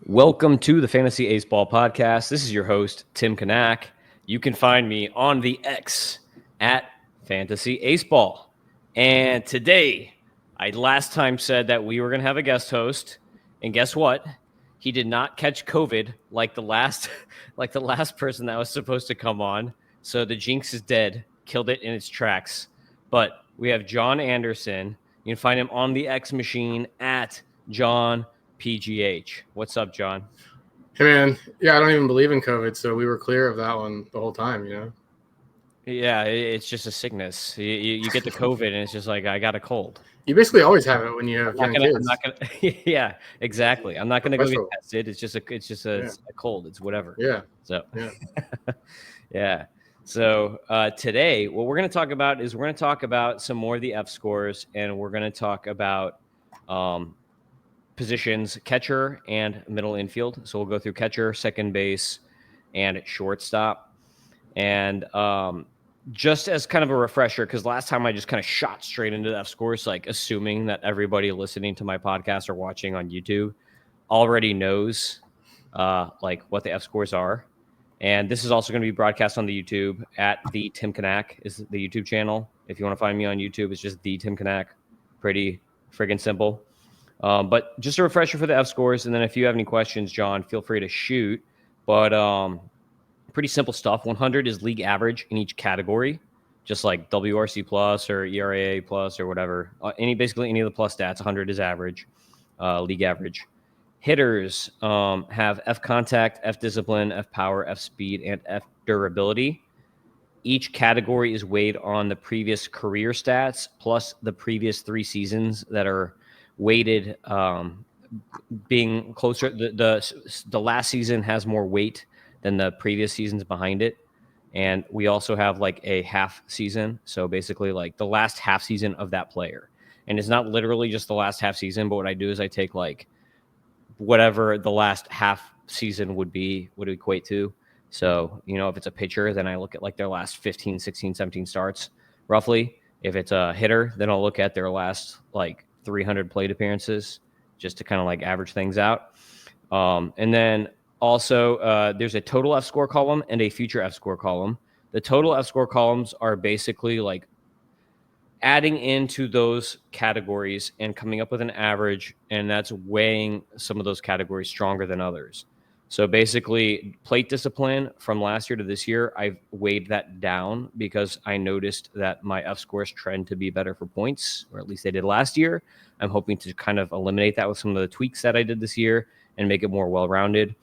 Welcome to the Fantasy Aceball podcast. This is your host, Tim Kanak. You can find me on the X at Fantasy Aceball. And today, I last time said that we were going to have a guest host, and guess what? He did not catch COVID like the last person that was supposed to come on. So the jinx is dead. Killed it in its tracks. But we have Jon Anderson. You can find him on the X machine at JonPgh. What's up, Jon? Hey, man. Yeah, I don't even believe in COVID, so we were clear of that one the whole time, Yeah, it's just a sickness. You get the COVID, and it's just like, I got a cold. You basically always have it when you have young kids. I'm not gonna. Yeah, exactly. I'm not gonna go get tested. It's just a cold. It's whatever. Yeah. So yeah. So today, what we're going to talk about is some more of the fScores, and we're going to talk about positions, catcher and middle infield. So we'll go through catcher, second base, and shortstop. And just as kind of a refresher, because last time I just kind of shot straight into the fScores, like assuming that everybody listening to my podcast or watching on YouTube already knows like what the fScores are. And this is also going to be broadcast on the YouTube at the Tim Kanak is the YouTube channel. If you want to find me on YouTube, it's just the Tim Kanak. Pretty friggin' simple. But just a refresher for the fScores. And then if you have any questions, Jon, feel free to shoot. But pretty simple stuff. 100 is league average in each category, just like WRC plus or ERA plus or whatever. Basically any of the plus stats, 100 is average, league average. Hitters have F contact, F discipline, F power, F speed, and F durability. Each category is weighed on the previous career stats plus the previous 3 seasons that are weighted, being closer. The last season has more weight than the previous seasons behind it. And we also have like a half season. So basically like the last half season of that player. And it's not literally just the last half season, but what I do is I take like whatever the last half season would equate to. So, if it's a pitcher, then I look at like their last 15, 16, 17 starts roughly. If it's a hitter, then I'll look at their last like 300 plate appearances just to kind of like average things out. And then also there's a total fScore column and a future fScore column. The total fScore columns are basically like adding into those categories and coming up with an average, and that's weighing some of those categories stronger than others. So basically, plate discipline from last year to this year, I've weighed that down because I noticed that my fScores trend to be better for points, or at least they did last year. I'm hoping to kind of eliminate that with some of the tweaks that I did this year and make it more well-rounded.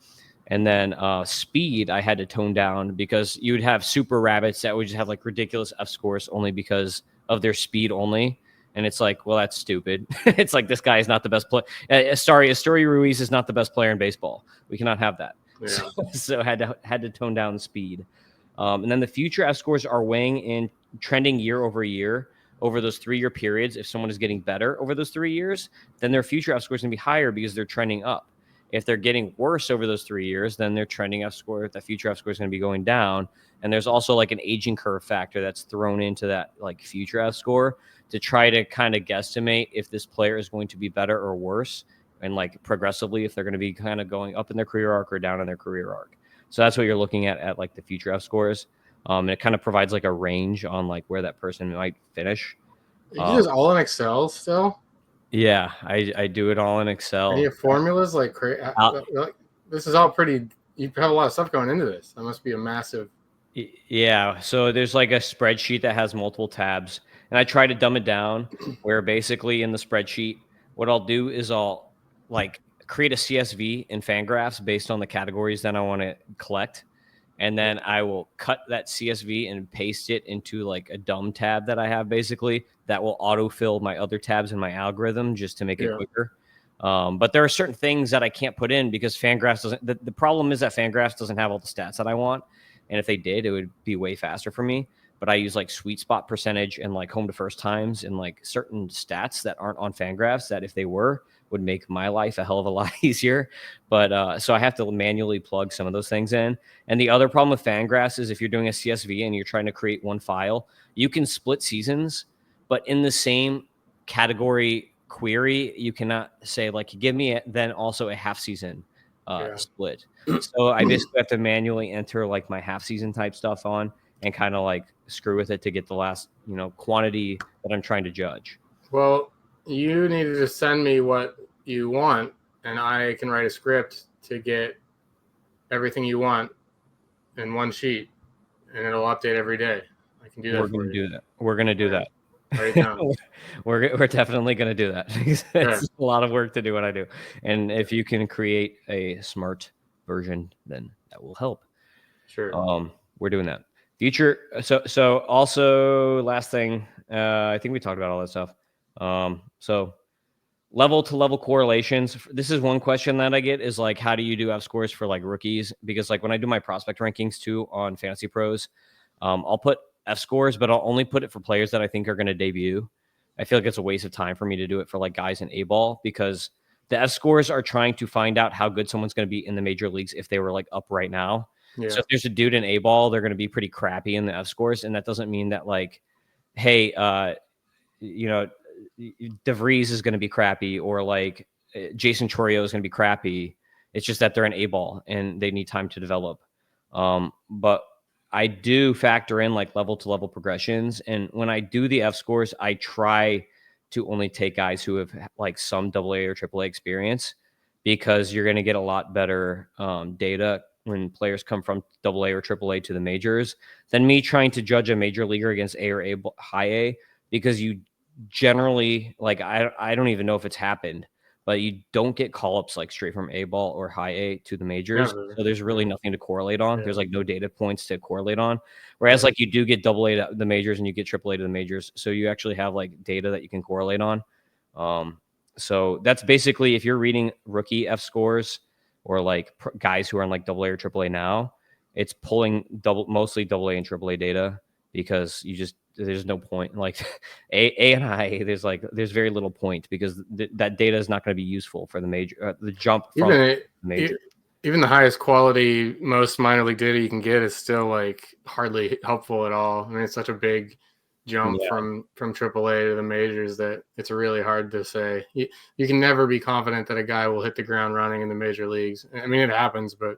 And then speed, I had to tone down because you would have super rabbits that would just have like ridiculous fScores only because of their speed only. And it's like, well, that's stupid. It's like, this guy is not the best player. Astory Ruiz is not the best player in baseball. We cannot have that. Yeah. So had to tone down the speed. And then the future fScores are weighing in trending year over year over those 3-year periods. If someone is getting better over those 3 years, then their future fScores is going to be higher because they're trending up. If they're getting worse over those 3 years, then their trending fScore, the future fScore is going to be going down. And there's also like an aging curve factor that's thrown into that like future fScore to try to kind of guesstimate if this player is going to be better or worse, and like progressively if they're going to be kind of going up in their career arc or down in their career arc. So that's what you're looking at like the future fScores. And it kind of provides like a range on like where that person might finish. You do this all in Excel still? Yeah, I do it all in Excel. And you have formulas like this is all pretty. You have a lot of stuff going into this. That must be a massive. Yeah, so there's like a spreadsheet that has multiple tabs, and I try to dumb it down where basically in the spreadsheet, what I'll do is I'll like create a CSV in Fangraphs based on the categories that I want to collect. And then I will cut that CSV and paste it into like a dumb tab that I have basically that will autofill my other tabs in my algorithm just to make it quicker. But there are certain things that I can't put in because Fangraphs doesn't. The problem is that Fangraphs doesn't have all the stats that I want. And if they did, it would be way faster for me. But I use like sweet spot percentage and like home to first times and like certain stats that aren't on Fangraphs that if they were would make my life a hell of a lot easier. But so I have to manually plug some of those things in. And the other problem with Fangraphs is if you're doing a CSV and you're trying to create one file, you can split seasons, but in the same category query, you cannot say like, give me then also a half season split. So I basically have to manually enter like my half season type stuff on and kind of like screw with it to get the last, quantity that I'm trying to judge. Well, you need to just send me what you want, and I can write a script to get everything you want in one sheet, and it'll update every day. I can do that We're for gonna you. do that. We're gonna do that. Write it down. We're definitely gonna do that. It's a lot of work to do what I do, and if you can create a smart version, then that will help. Sure. We're doing that. Future. So also last thing. I think we talked about all that stuff. So level to level correlations. This is one question that I get is like, how do you do fScores for like rookies? Because like when I do my prospect rankings too on Fantasy Pros, I'll put fScores, but I'll only put it for players that I think are going to debut. I feel like it's a waste of time for me to do it for like guys in A-ball because the fScores are trying to find out how good someone's going to be in the major leagues if they were like up right now. Yeah. So if there's a dude in A-ball, they're going to be pretty crappy in the fScores, and that doesn't mean that like, hey, DeVries is going to be crappy or like Jason Chorio is going to be crappy. It's just that they're an A-ball and they need time to develop. But I do factor in like level to level progressions. And when I do the fScores, I try to only take guys who have like some AA or AAA experience because you're going to get a lot better data when players come from AA or AAA to the majors than me trying to judge a major leaguer against A or high A because you generally like I don't even know if it's happened, but you don't get call-ups like straight from A-ball or high A to the majors. Never. So there's really nothing to correlate on. Yeah. There's like no data points to correlate on. Whereas like you do get AA to the majors and you get AAA to the majors. So you actually have like data that you can correlate on. So that's basically if you're reading rookie fScores or like guys who are on like AA or AAA now, it's pulling mostly AA and AAA data because there's no point like A and I there's very little point because that data is not going to be useful for the major the jump from the major. Even the highest quality most minor league data you can get is still like hardly helpful at all. I mean, it's such a big jump from AAA to the majors that it's really hard to say. You can never be confident that a guy will hit the ground running in the major leagues. I mean, it happens, but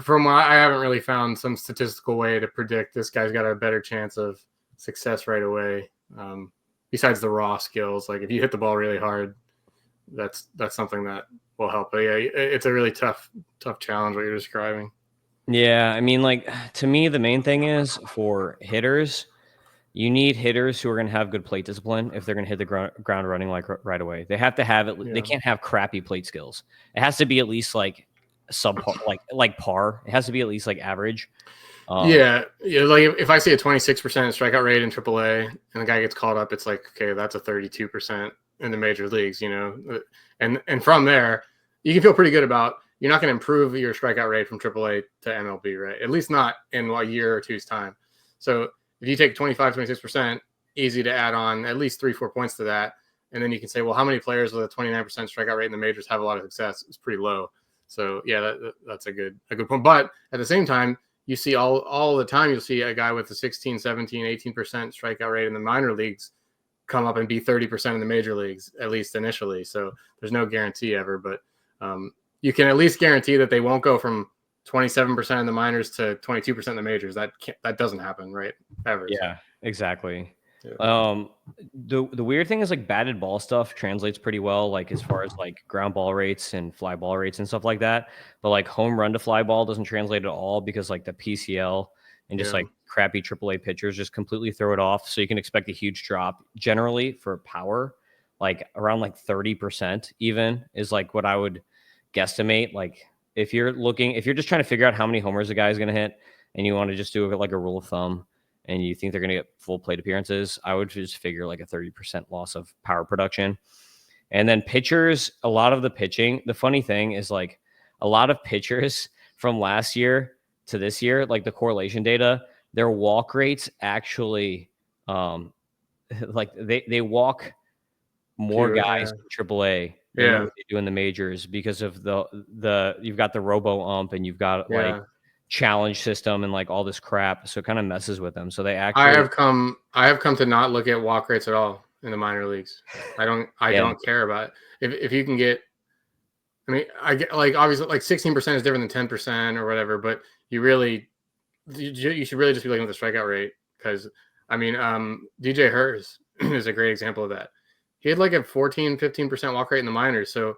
from what I haven't really found some statistical way to predict this guy's got a better chance of success right away. Besides the raw skills, like if you hit the ball really hard, that's something that will help. But yeah, it's a really tough challenge what you're describing. Yeah, I mean, like to me, the main thing is for hitters, you need hitters who are going to have good plate discipline if they're going to hit the ground running like right away. They have to have it. They can't have crappy plate skills. It has to be at least like subpar, like par. It has to be at least like average. Yeah, like if I see a 26% strikeout rate in AAA and the guy gets called up, it's like, okay, that's a 32% in the major leagues, and from there, you can feel pretty good about you're not going to improve your strikeout rate from AAA to MLB, right? At least not in a year or two's time. So if you take 25, 26%, easy to add on at least 3-4 points to that. And then you can say, well, how many players with a 29% strikeout rate in the majors have a lot of success? It's pretty low. So yeah, that's a good point. But at the same time, you see all the time, you'll see a guy with a 16, 17, 18% strikeout rate in the minor leagues come up and be 30% in the major leagues, at least initially. So there's no guarantee ever, but you can at least guarantee that they won't go from 27% in the minors to 22% in the majors. That doesn't happen, right? Ever. Yeah, exactly. Yeah. The weird thing is like batted ball stuff translates pretty well, like as far as like ground ball rates and fly ball rates and stuff like that. But like home run to fly ball doesn't translate at all because like the PCL and just like crappy AAA pitchers just completely throw it off. So you can expect a huge drop generally for power, like around like 30% even is like what I would guesstimate. Like if you're just trying to figure out how many homers a guy is going to hit and you want to just do like a rule of thumb, and you think they're going to get full plate appearances, I would just figure like a 30% loss of power production. And then pitchers, a lot of the pitching, the funny thing is like a lot of pitchers from last year to this year, like the correlation data, their walk rates actually, like they walk more guys in AAA than what they do in the majors because of the you've got the robo ump and you've got like challenge system and like all this crap, so it kind of messes with them. So they actually I have come to not look at walk rates at all in the minor leagues. I don't care about it. If you can get I mean, I get like obviously like 16% is different than 10% or whatever, but you should really just be looking at the strikeout rate because I mean, DJ Hers is a great example of that. He had like a 14-15% walk rate in the minors. So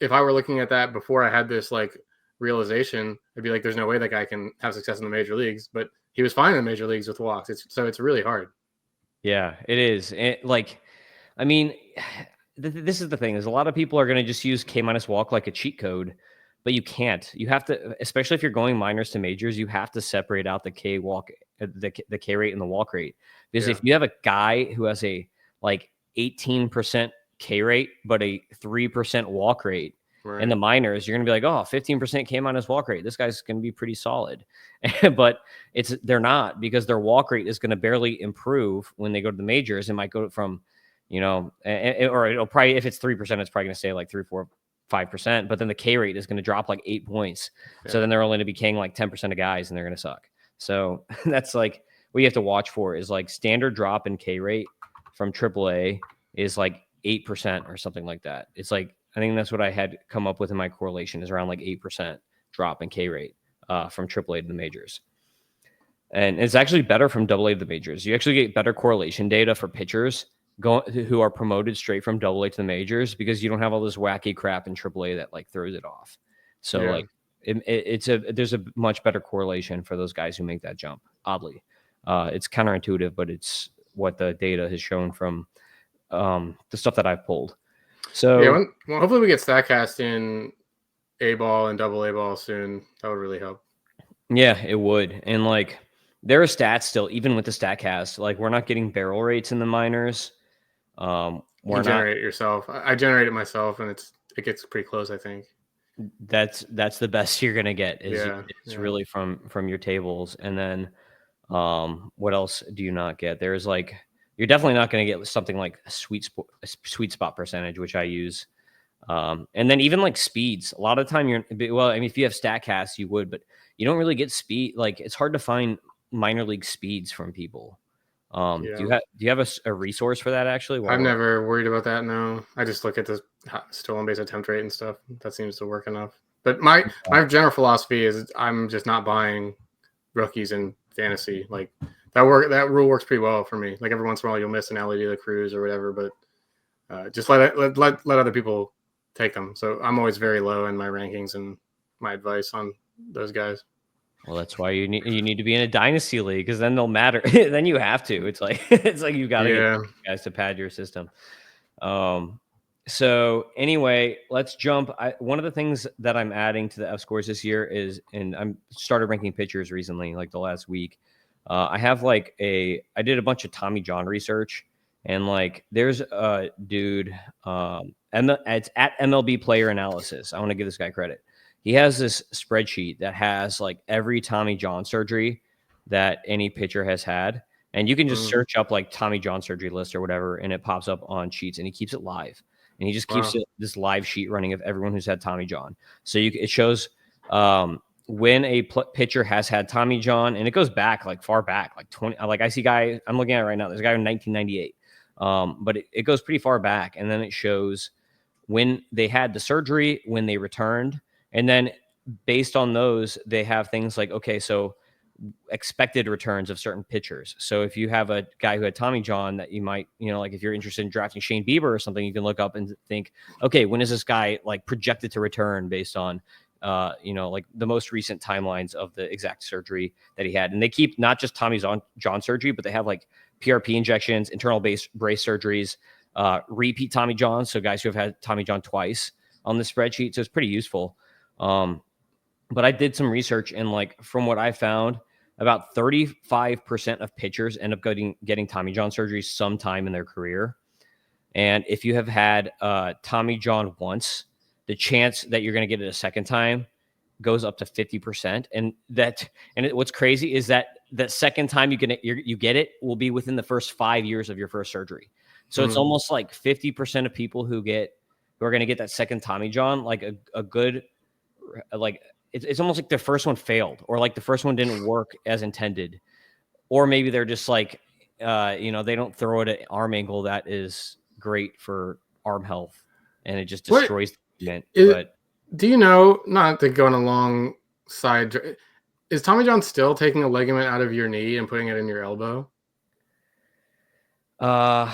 if I were looking at that before I had this like realization, I'd be like, there's no way that guy can have success in the major leagues. But he was fine in the major leagues with walks. It's really hard. Yeah, it is. I mean, this is the thing: is a lot of people are going to just use K minus walk like a cheat code, but you can't. You have to, especially if you're going minors to majors, you have to separate out the K walk, the K rate and the walk rate. Because Yeah. if you have a guy who has a like 18% K rate but a 3% walk rate in Right. the minors, you're going to be like, oh, 15% K minus walk rate. This guy's going to be pretty solid. But they're not, because their walk rate is going to barely improve when they go to the majors. It might go from, or it'll probably, if it's 3%, it's probably going to stay like 3, 4, 5%. But then the K rate is going to drop like 8 points. Yeah. So then they're only going to be K'ing like 10% of guys, and they're going to suck. So that's like what you have to watch for, is like standard drop in K rate from AAA is like 8% or something like that. It's like, I think that's what I had come up with in my correlation, is around like 8% drop in K rate from AAA to the majors. And it's actually better from AA to the majors. You actually get better correlation data for pitchers who are promoted straight from AA to the majors, because you don't have all this wacky crap in AAA that like throws it off. So Yeah. like there's a much better correlation for those guys who make that jump. Oddly, it's counterintuitive, but it's what the data has shown from the stuff that I've pulled. So yeah, well, hopefully we get Statcast in A ball and double A ball soon. That would really help. yeah, it would. And like there are stats still, even with the Statcast, like we're not getting barrel rates in the minors. You We're can not. generate it yourself. I generate it myself, and it gets pretty close, I think. That's the best you're gonna get. It's Yeah. really from your tables. And then what else do you not get? There's like, you're definitely not going to get something like a sweet spot percentage, which I use. And then even like speeds, a lot of the time well, I mean, if you have Statcast, you would, but you don't really get speed. Like it's hard to find minor league speeds from people. Do Yeah. you have a resource for that actually? I've never worried about that. No, I just look at the stolen base attempt rate and stuff. That seems to work enough. But my general philosophy is I'm just not buying rookies in fantasy. Like that rule works pretty well for me. Like every once in a while you'll miss an LED of the Cruise or whatever, but just let other people take them. So I'm always very low in my rankings and my advice on those guys. Well, that's why you need to be in a dynasty league, because then they'll matter. Then you have to. It's like you got to get guys to pad your system. So anyway, let's jump. One of the things that I'm adding to the fScores this year is, and I'm started ranking pitchers recently, like the last week. I have like I did a bunch of Tommy John research, and like there's a dude, it's at MLB Player Analysis. I want to give this guy credit. He has this spreadsheet that has like every Tommy John surgery that any pitcher has had. And you can just search up like Tommy John surgery list or whatever, and it pops up on sheets, and he keeps it live. And he just keeps this live sheet running of everyone who's had Tommy John. So it shows when a pitcher has had Tommy John, and it goes back like far back, like 20. Like I see guy, I'm looking at it right now. There's a guy in 1998, but it goes pretty far back, and then it shows when they had the surgery, when they returned, and then based on those, they have things like, okay, so expected returns of certain pitchers. So if you have a guy who had Tommy John that you might, like if you're interested in drafting Shane Bieber or something, you can look up and think, okay, when is this guy like projected to return based on, like the most recent timelines of the exact surgery that he had. And they keep not just Tommy John surgery, but they have like PRP injections, internal brace surgeries, repeat Tommy John. So guys who have had Tommy John twice on the spreadsheet. So it's pretty useful. But I did some research, and like from what I found, about 35% of pitchers end up getting Tommy John surgery sometime in their career. And if you have had Tommy John once, the chance that you're going to get it a second time goes up to 50%. And what's crazy is that second time you get it will be within the first 5 years of your first surgery. So it's almost like 50% of people who are going to get that second Tommy John, like a good, like it's almost like the first one failed, or like the first one didn't work as intended, or maybe they're just like, they don't throw it at arm angle that is great for arm health, and it just destroys the movement. But Do you know, not to go on a long side, is Tommy John still taking a ligament out of your knee and putting it in your elbow? I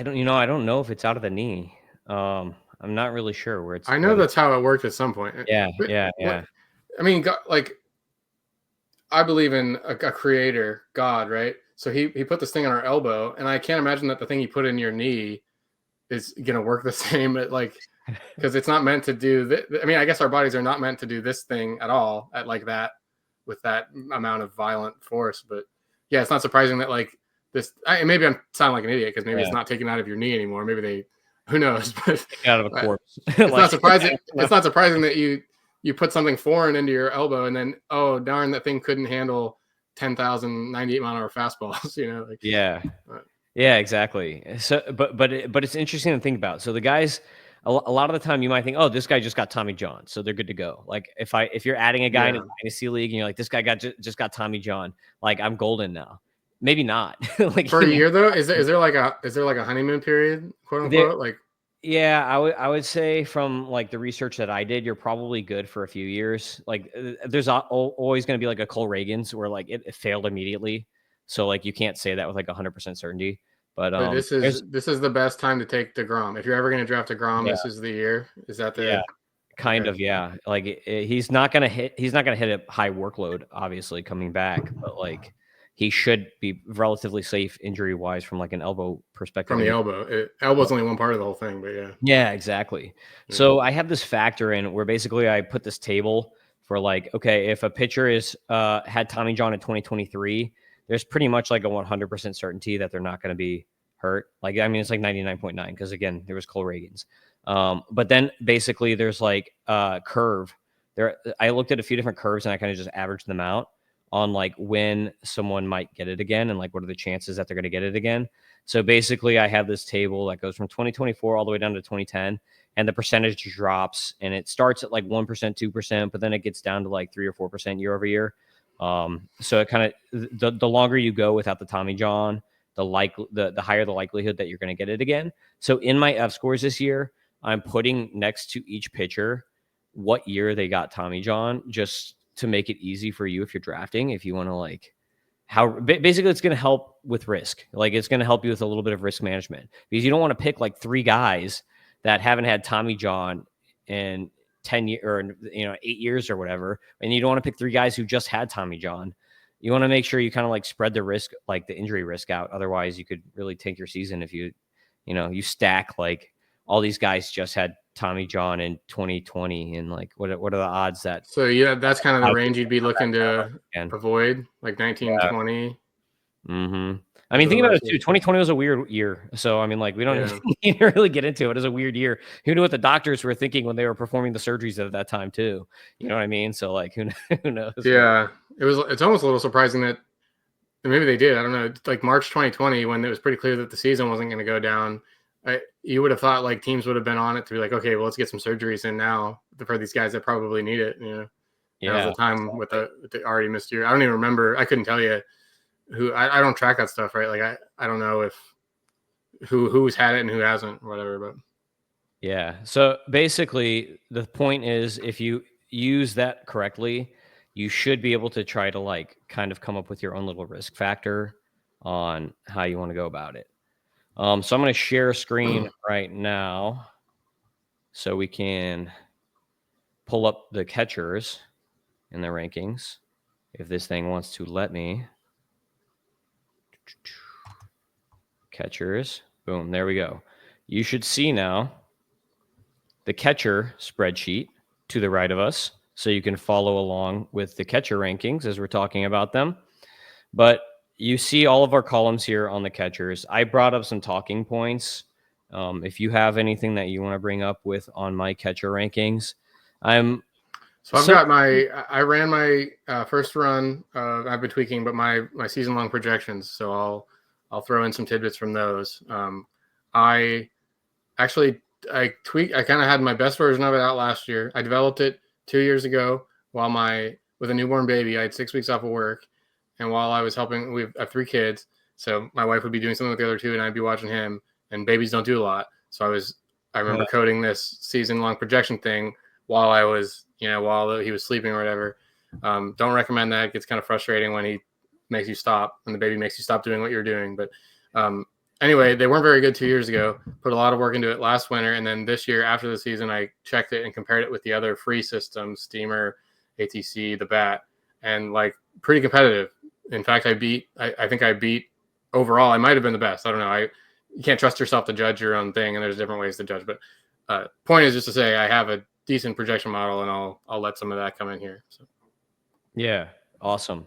don't, I don't know if it's out of the knee. I'm not really sure where it's I know whether. that's how it worked at some point. Yeah, But yeah, what, yeah, I mean, like I believe in a creator, God, right? So he put this thing on our elbow, and I can't imagine that the thing he put in your knee is gonna work the same at like because it's not meant to do that. I mean, I guess our bodies are not meant to do this thing at all at like that with that amount of violent force. But yeah, it's not surprising that like this. Maybe I'm sounding like an idiot because maybe it's yeah. not taken out of your knee anymore. Maybe they, who knows? But Taken out of a corpse. it's not Like, surprising. I don't It's not surprising that you put something foreign into your elbow and then oh darn that thing couldn't handle 10,098 mile an hour fastballs. Like yeah. Yeah, exactly. So, but it's interesting to think about. So the guys, a lot of the time, you might think, oh, this guy just got Tommy John, so they're good to go. Like if you're adding a guy in a yeah. dynasty league and you're like, this guy just got Tommy John, like I'm golden now. Maybe not. Like For a year though, is there like a honeymoon period, quote there, unquote? Like yeah, I would say from like the research that I did, you're probably good for a few years. Like there's always going to be like a Cole Reagan's where like it failed immediately, so like you can't say that with like 100% certainty. But But this is there's this is the best time to take DeGrom. If you're ever going to draft DeGrom, yeah. this is the year. Is that Yeah, the kind okay? of, yeah. Like, he's not gonna hit a high workload, obviously, coming back, but, like, he should be relatively safe injury-wise from, like, an elbow perspective From the anyway. elbow. Yeah. Elbow's only one part of the whole thing, but yeah. Yeah, exactly. Yeah. So, I have this factor in where basically I put this table for, like, okay, if a pitcher had Tommy John in 2023, there's pretty much, like, a 100% certainty that they're not gonna be hurt. Like, I mean, it's like 99.9 because again, there was Cole Reagan's. But then basically there's like a curve there. I looked at a few different curves and I kind of just averaged them out on like when someone might get it again and like what are the chances that they're going to get it again. So basically I have this table that goes from 2024 all the way down to 2010 and the percentage drops and it starts at like 1%, 2%, but then it gets down to like 3 or 4% year over year. So it kind of the longer you go without the Tommy John, the higher the likelihood that you're going to get it again. So in my fScores this year, I'm putting next to each pitcher what year they got Tommy John, just to make it easy for you if you're drafting. If you want to like how basically it's going to help with risk. Like it's going to help you with a little bit of risk management because you don't want to pick like three guys that haven't had Tommy John in 10 years or 8 years or whatever, and you don't want to pick three guys who just had Tommy John. You want to make sure you kind of like spread the risk, like the injury risk out. Otherwise, you could really tank your season if you stack like all these guys just had Tommy John in 2020, and like what are the odds that So yeah, that's kind of a the lot of range people you'd be come back looking to again? avoid, like 19, Yeah. 20. I Those mean, are the think about last it too. years. 2020 was a weird year, so I mean, like we don't Yeah. need to really get into it. It was a weird year. Who knew what the doctors were thinking when they were performing the surgeries at that time too? You know what I mean? So like, who knows? But Yeah. It's almost a little surprising that maybe they did. I don't know. Like March 2020, when it was pretty clear that the season wasn't going to go down, you would have thought like teams would have been on it to be like, okay, well, let's get some surgeries in now for these guys that probably need it. Now's the yeah, time with the already missed year. I don't even remember. I couldn't tell you who. I don't track that stuff, right? Like I don't know if who's had it and who hasn't, or whatever. But yeah. So basically, the point is, if you use that correctly, you should be able to try to like kind of come up with your own little risk factor on how you want to go about it. So I'm going to share a screen right now so we can pull up the catchers in the rankings. If this thing wants to let me. Catchers. Boom. There we go. You should see now the catcher spreadsheet to the right of us. So you can follow along with the catcher rankings as we're talking about them. But you see all of our columns here on the catchers. I brought up some talking points. If you have anything that you want to bring up with on my catcher rankings, so I ran my first run. I've been tweaking, but my season long projections. So I'll throw in some tidbits from those. I actually I kind of had my best version of it out last year. I developed it 2 years ago while with a newborn baby. I had 6 weeks off of work, and while I was helping, we have 3 kids. So my wife would be doing something with the other two, and I'd be watching him. And babies don't do a lot, so I remember coding this season long projection thing while I was, while he was sleeping or whatever. Don't recommend that. It gets kind of frustrating when he makes you stop and the baby makes you stop doing what you're doing. But anyway, they weren't very good 2 years ago. Put a lot of work into it last winter. And then this year after the season, I checked it and compared it with the other free systems, Steamer, ATC, the Bat, and like pretty competitive. In fact, I think I beat overall. I might've been the best. I don't know. You can't trust yourself to judge your own thing. And there's different ways to judge, but point is just to say, I have a decent projection model and I'll let some of that come in here. So. Yeah. Awesome.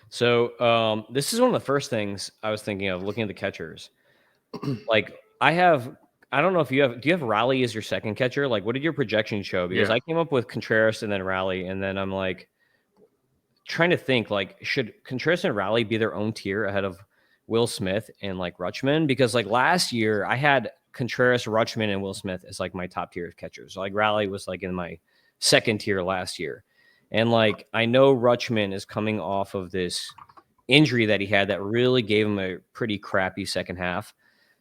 So this is one of the first things I was thinking of looking at the catchers. Like I don't know if do you have Raleigh as your second catcher? Like what did your projection show? Because I came up with Contreras and then Raleigh, and then I'm like trying to think, like, should Contreras and Raleigh be their own tier ahead of Will Smith and like Rutschman? Because like last year I had Contreras, Rutschman, and Will Smith as like my top tier of catchers. So, like Raleigh was like in my second tier last year. And like I know Rutschman is coming off of this injury that he had that really gave him a pretty crappy second half.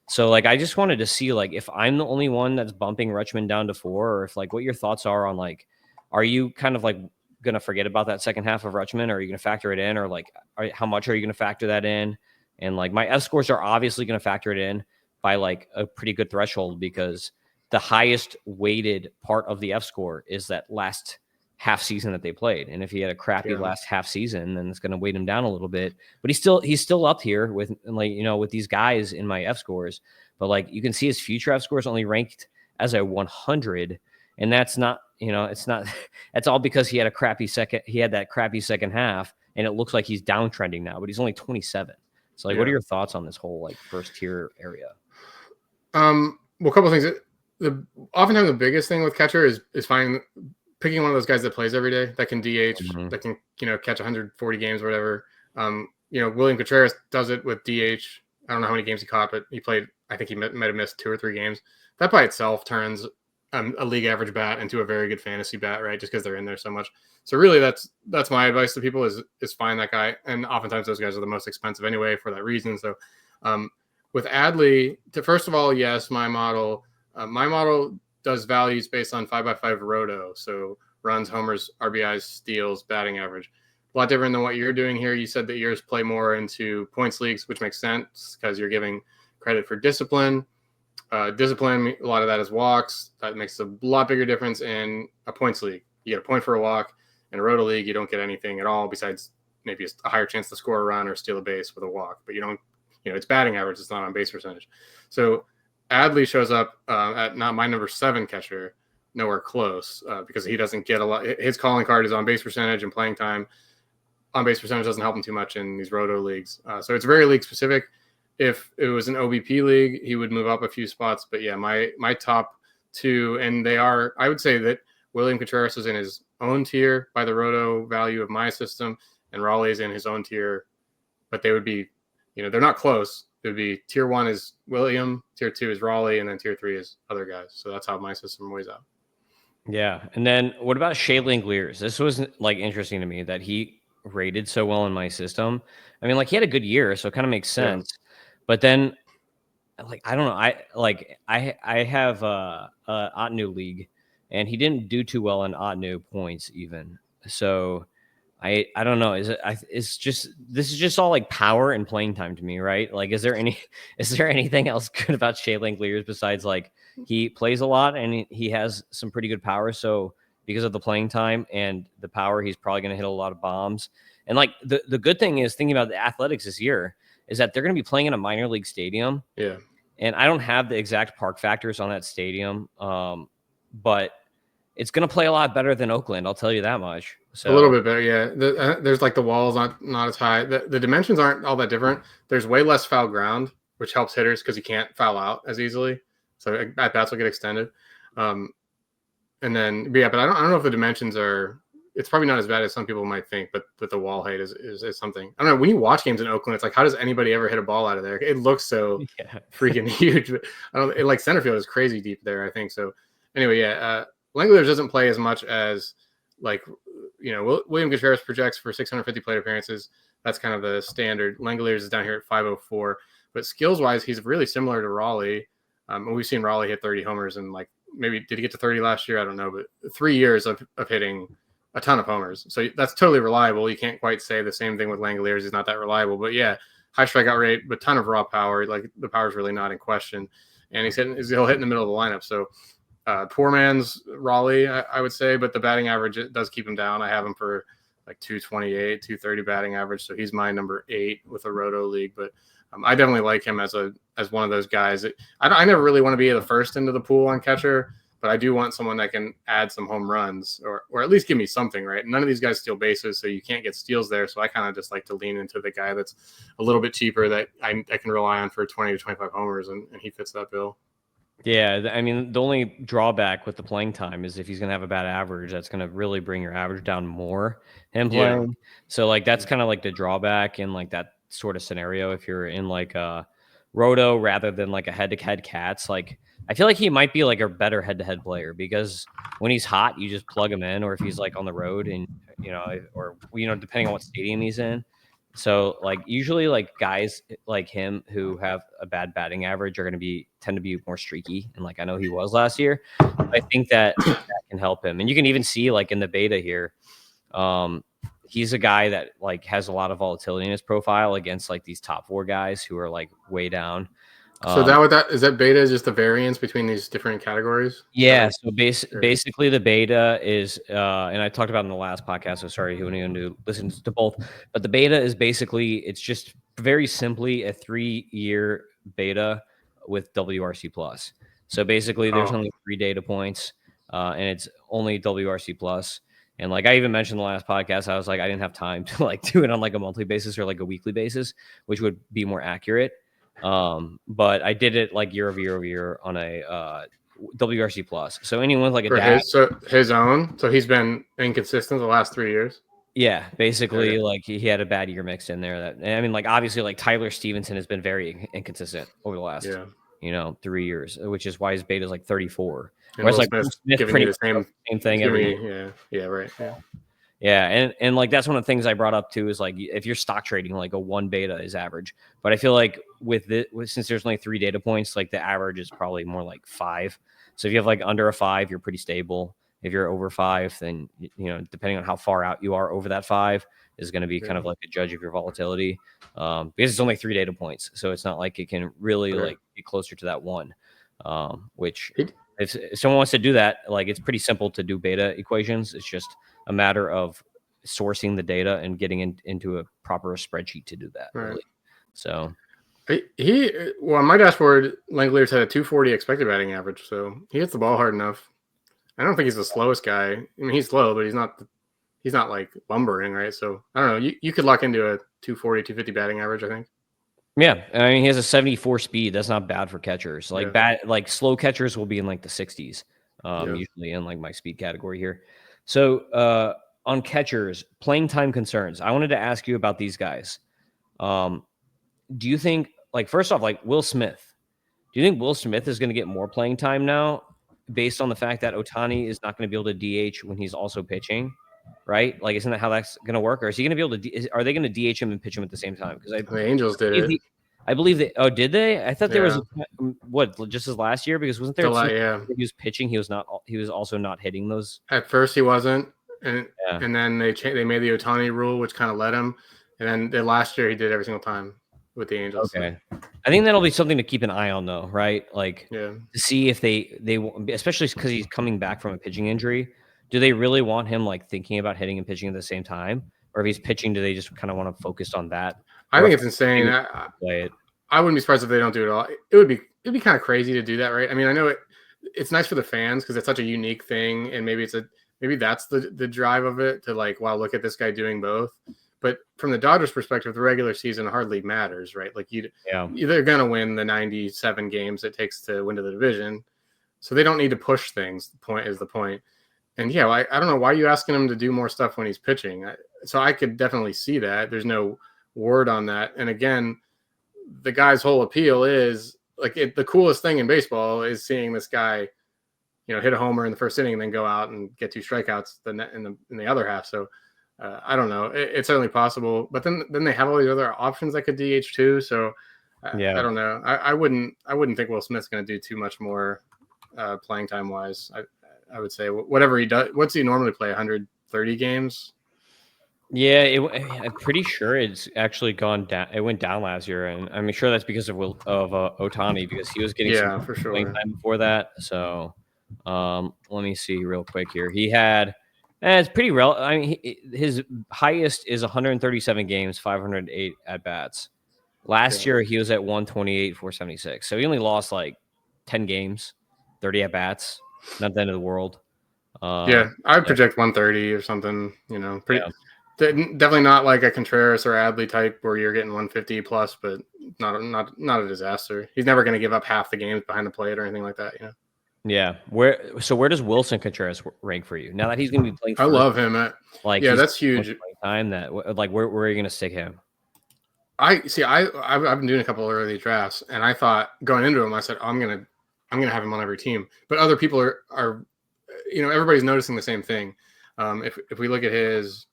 So like I just wanted to see like if I'm the only one that's bumping Rutschman down to 4, or if like what your thoughts are on like, are you kind of like going to forget about that second half of Rutschman, or are you going to factor it in, or like how much are you going to factor that in? And like my fScores are obviously going to factor it in by like a pretty good threshold, because the highest weighted part of the fScore is that last half season that they played. And if he had a crappy last half season, then it's going to weight him down a little bit, but he's still up here with like, with these guys in my fScores, but like you can see his future fScores only ranked as a 100. And that's not, it's not, that's all because he had that crappy second half, and it looks like he's downtrending now, but he's only 27. So like, what are your thoughts on this whole like first tier area? Well, a couple of things. Oftentimes the biggest thing with catcher is picking one of those guys that plays every day, that can DH, that can, catch 140 games or whatever. William Contreras does it with DH. I don't know how many games he caught, but he played, I think he might have missed 2 or 3 games. That by itself turns a league average bat into a very good fantasy bat, right? Just because they're in there so much. So really that's my advice to people is find that guy. And oftentimes those guys are the most expensive anyway for that reason. So with Adley, first of all, yes, my model does values based on 5x5 roto. So runs, homers, RBIs, steals, batting average. A lot different than what you're doing here. You said that yours play more into points leagues, which makes sense because you're giving credit for discipline. Discipline, a lot of that is walks. That makes a lot bigger difference in a points league. You get a point for a walk. In a roto league, you don't get anything at all besides maybe a higher chance to score a run or steal a base with a walk. But you don't, it's batting average. It's not on base percentage. So Adley shows up at not my number 7 catcher, nowhere close, because he doesn't get a lot. His calling card is on base percentage and playing time. On base percentage doesn't help him too much in these roto leagues. So it's very league specific. If it was an OBP league, he would move up a few spots. But yeah, my top 2, and they are, I would say that William Contreras is in his own tier by the roto value of my system, and Raleigh is in his own tier, but they would be, they're not close. It would be tier 1 is William, tier 2 is Raleigh, and then tier 3 is other guys. So that's how my system weighs out. Yeah. And then what about Shea Langeliers? This was like interesting to me that he rated so well in my system. I mean, like he had a good year, so it kind of makes sense. Yeah. But then like, I don't know. I have a Otnu league, and he didn't do too well in Otnu points even. So I don't know. This is just all like power and playing time to me, right? Like, is there anything else good about Shea Langeliers besides like he plays a lot and he has some pretty good power? So because of the playing time and the power, he's probably going to hit a lot of bombs. And like the good thing is thinking about the Athletics this year is that they're going to be playing in a minor league stadium. Yeah. And I don't have the exact park factors on that stadium, but it's going to play a lot better than Oakland. I'll tell you that much. So a little bit better, yeah. There's like the walls not as high. The dimensions aren't all that different. There's way less foul ground, which helps hitters because you can't foul out as easily. So at bats will get extended. And then, but I don't know if the dimensions are. It's probably not as bad as some people might think, but the wall height is something. I don't know. When you watch games in Oakland, it's like, how does anybody ever hit a ball out of there? It looks so freaking huge. But like center field is crazy deep there, I think. So anyway, Langeliers doesn't play as much as like, William Contreras projects for 650 plate appearances. That's kind of the standard. Langeliers is down here at 504. But skills wise, he's really similar to Raleigh. We've seen Raleigh hit 30 homers in like maybe did he get to 30 last year? I don't know, but 3 years of hitting a ton of homers. So that's totally reliable. You can't quite say the same thing with Langoliers. He's not that reliable, but yeah, high strikeout rate, but ton of raw power. Like the power is really not in question. And he'll hit in the middle of the lineup. So poor man's Raleigh, I would say, but the batting average, it does keep him down. I have him for like 228, 230 batting average. So he's my number 8 with a roto league, but I definitely like him as one of those guys. I never really want to be the first into the pool on catcher, but I do want someone that can add some home runs or at least give me something, right? None of these guys steal bases, so you can't get steals there. So I kind of just like to lean into the guy that's a little bit cheaper that I can rely on for 20 to 25 homers, and he fits that bill. Yeah, I mean, the only drawback with the playing time is if he's going to have a bad average, that's going to really bring your average down more, him playing. Yeah. So, like, that's kind of like the drawback in, like, that sort of scenario. If you're in, like, a roto rather than, like, a head-to-head cats, like, I feel like he might be, like, a better head-to-head player because when he's hot, you just plug him in, or if he's, like, on the road and, or, depending on what stadium he's in. So, like, usually, like, guys like him who have a bad batting average are going to tend to be more streaky, and, like, I know he was last year. I think that can help him, and you can even see, like, in the beta here, he's a guy that, like, has a lot of volatility in his profile against, like, these top 4 guys who are, like, way down. So is that beta is just the variance between these different categories? Yeah. So basically the beta is, and I talked about it in the last podcast, so sorry who anyone who listens to both, but the beta is basically, it's just very simply a 3-year beta with WRC plus. So basically there's only 3 data points, and it's only WRC plus. And, like, I even mentioned in the last podcast, I was like, I didn't have time to, like, do it on, like, a monthly basis or, like, a weekly basis, which would be more accurate. But I did it, like, year over year on a WRC plus. So anyone like a dad, his own. So he's been inconsistent the last 3 years. Yeah, basically, like, he had a bad year mixed in there. And I mean, like, obviously, like, Tyler Stevenson has been very inconsistent over the last 3 years, which is why his beta is like 34. And whereas, Will like, Smith giving you the same thing every year. Yeah, right. Yeah. Yeah, and like, that's one of the things I brought up too, is, like, if you're stock trading, like, a 1 beta is average. But I feel like since there's only 3 data points, like, the average is probably more like 5. So if you have, like, under a 5, you're pretty stable. If you're over 5, then, depending on how far out you are over that 5 is going to be kind of like a judge of your volatility, because it's only 3 data points. So it's not like it can really like be closer to that 1, which if someone wants to do that, like, it's pretty simple to do beta equations. It's just a matter of sourcing the data and getting into a proper spreadsheet to do that. Really. So on my dashboard, Langoliers had a 240 expected batting average, so he hits the ball hard enough. I don't think he's the slowest guy. I mean, he's slow, but he's not like lumbering, right? So I don't know. You could lock into a 240, 250 batting average, I think. Yeah, I mean, he has a 74 speed. That's not bad for catchers. Like, slow catchers will be in, like, the 60s, usually in, like, my speed category here. So on catchers, playing time concerns. I wanted to ask you about these guys. Do you think, like, first off, like, Will Smith? Do you think Will Smith is going to get more playing time now, based on the fact that Ohtani is not going to be able to DH when he's also pitching, right? Like, isn't that how that's going to work? Or is he going to be able to? Are they going to DH him and pitch him at the same time? Because the Angels did it. I believe they. Oh, did they? I thought there was just as last year, because wasn't there? He was pitching. He was not. He was also not hitting those. At first, he wasn't, and then they made the Ohtani rule, which kind of let him. And then the last year, he did every single time with the Angels. Okay, I think that'll be something to keep an eye on, though, right? Like, to see if they, especially because he's coming back from a pitching injury, do they really want him, like, thinking about hitting and pitching at the same time, or if he's pitching, do they just kind of want to focus on that? I think it's insane. I wouldn't be surprised if they don't do it all. It'd be kind of crazy to do that, right? I mean, I know it's nice for the fans because it's such a unique thing, and maybe that's the drive of it, to, like, wow, look at this guy doing both. But from the Dodgers' perspective, the regular season hardly matters, right? Like, they're going to win the 97 games it takes to win to the division, so they don't need to push things. The point. And I don't know why are you asking him to do more stuff when he's pitching. So I could definitely see that. There's no word on that. And again, the guy's whole appeal is, like, the coolest thing in baseball is seeing this guy, hit a homer in the first inning and then go out and get 2 strikeouts in the other half. So I don't know. It's certainly possible, but then they have all these other options that could DH too. So I don't know. I wouldn't think Will Smith's going to do too much more playing time wise. I would say whatever he does. What's he normally play? 130 games. Yeah, I'm pretty sure it's actually gone down. It went down last year, and I'm sure that's because of Otani, because he was getting some Yeah, for playing sure. time before that. So, let me see real quick here. He had, it's pretty I mean, his highest is 137 games, 508 at bats. Last Yeah. year he was at 128, 476. So he only lost like 10 games, 30 at bats. Not the end of the world. Yeah, I would Yeah, project 130 or something. You know, pretty yeah. definitely not like a Contreras or Adley type where you're getting 150 plus, but not a disaster. He's never going to give up half the games behind the plate or anything like that. You know, Yeah. Where does Wilson Contreras rank for you? Now that he's going to be playing I first, love him. like Yeah, he's that's so much huge. playing time that like where are you going to stick him? I see. I've been doing a couple of early drafts, and I thought going into him, I said, oh, I'm gonna have him on every team. But other people are everybody's noticing the same thing. If we look at his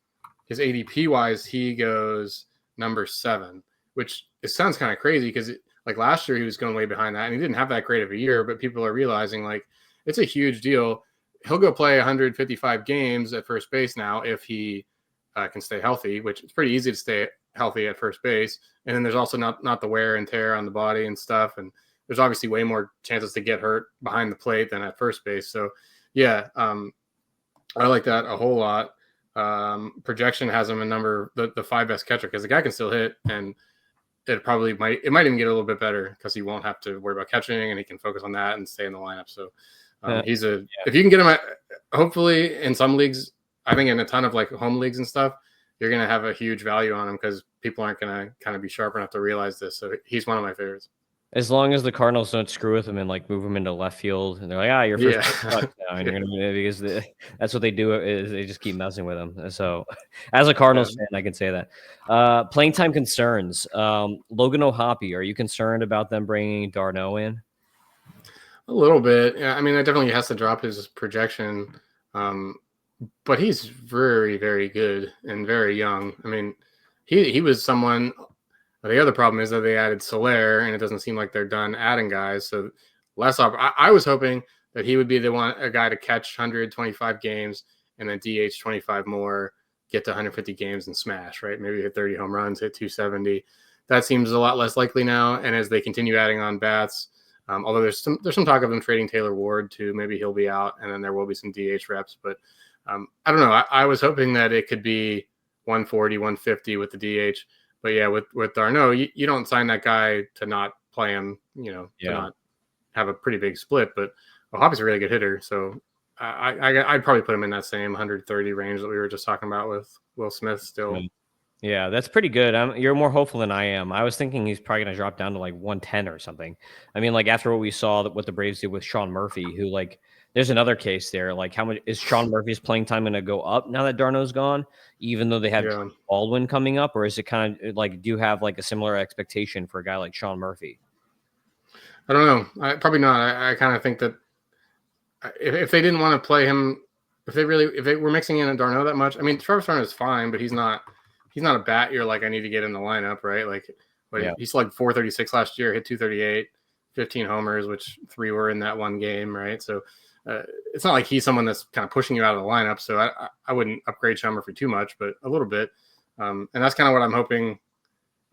ADP wise, he goes number 7, which it sounds kind of crazy because like last year he was going way behind that, and he didn't have that great of a year. But people are realizing like it's a huge deal. He'll go play 155 games at first base now if he can stay healthy, which it's pretty easy to stay healthy at first base. And then there's also not the wear and tear on the body and stuff. And there's obviously way more chances to get hurt behind the plate than at first base. So yeah, I like that a whole lot. Projection has him a number the 5 best catcher because the guy can still hit, and it might even get a little bit better because he won't have to worry about catching and he can focus on that and stay in the lineup. So he's Yeah. if you can get him hopefully in some leagues, I think in a ton of like home leagues and stuff, you're going to have a huge value on him because people aren't going to kind of be sharp enough to realize this. So he's one of my favorites. As long as the Cardinals don't screw with him and like move him into left field, and they're like, your first Yeah. pitch sucks now, and Yeah. you're gonna because that's what they do is they just keep messing with him. So, as a Cardinals fan, I can say that. Playing time concerns. Logan O'Hoppe, are you concerned about them bringing d'Arnaud in? A little bit. Yeah, I mean, that definitely has to drop his projection. But he's very, very good and very young. I mean, he was someone. The other problem is that they added Soler, and it doesn't seem like they're done adding guys. So less. I was hoping that he would be a guy to catch 125 games and then DH 25 more, get to 150 games and smash. Right? Maybe hit 30 home runs, hit 270. That seems a lot less likely now. And as they continue adding on bats, although there's some talk of them trading Taylor Ward too. Maybe he'll be out, and then there will be some DH reps. But I don't know. I was hoping that it could be 140, 150 with the DH. But yeah, with d'Arnaud, you don't sign that guy to not play him, to not have a pretty big split. But Hoppe's a really good hitter. So I'd probably put him in that same 130 range that we were just talking about with Will Smith still. Yeah, that's pretty good. You're more hopeful than I am. I was thinking he's probably going to drop down to like 110 or something. I mean, like after what we saw, what the Braves did with Sean Murphy, who like, there's another case there. Like, how much is Sean Murphy's playing time going to go up now that d'Arnaud's gone, even though they have Baldwin coming up, or is it kind of like, do you have like a similar expectation for a guy like Sean Murphy? I don't know. Probably not. I kind of think that if they didn't want to play him, if they were mixing in a d'Arnaud that much, I mean, Travis d'Arnaud is fine, but he's not a bat you're like, I need to get in the lineup, right? Like, he's like 436 last year, hit 238, 15 homers, which 3 were in that one game, right? So it's not like he's someone that's kind of pushing you out of the lineup. So I wouldn't upgrade Sean Murphy too much, but a little bit. And that's kind of what I'm hoping.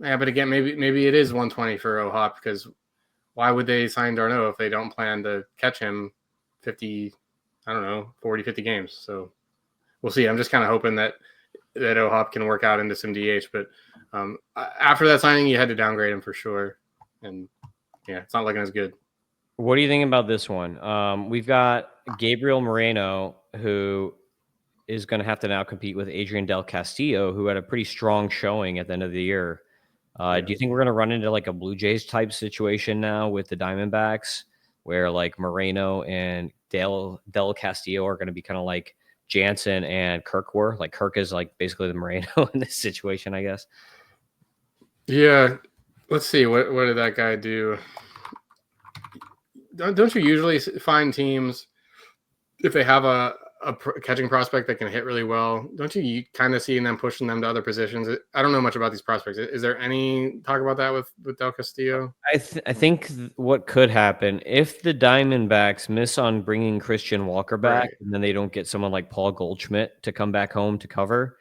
Yeah, but again, maybe it is 120 for O'Hoppe, because why would they sign d'Arnaud if they don't plan to catch him 50, 40, 50 games? So we'll see. I'm just kind of hoping that O'Hoppe can work out into some DH. But after that signing, you had to downgrade him for sure. And yeah, it's not looking as good. What do you think about this one? We've got Gabriel Moreno, who is going to have to now compete with Adrian Del Castillo, who had a pretty strong showing at the end of the year. Do you think we're going to run into like a Blue Jays type situation now with the Diamondbacks, where like Moreno and Del Castillo are going to be kind of like Jansen and Kirk were? Like Kirk is like basically the Moreno in this situation, I guess. Yeah. Let's see. What did that guy do? Don't you usually find teams, if they have a catching prospect that can hit really well. Don't you kind of see them pushing them to other positions? I don't know much about these prospects. Is there any talk about that with Del Castillo? I think what could happen if the Diamondbacks miss on bringing Christian Walker back, Right. and then they don't get someone like Paul Goldschmidt to come back home to cover,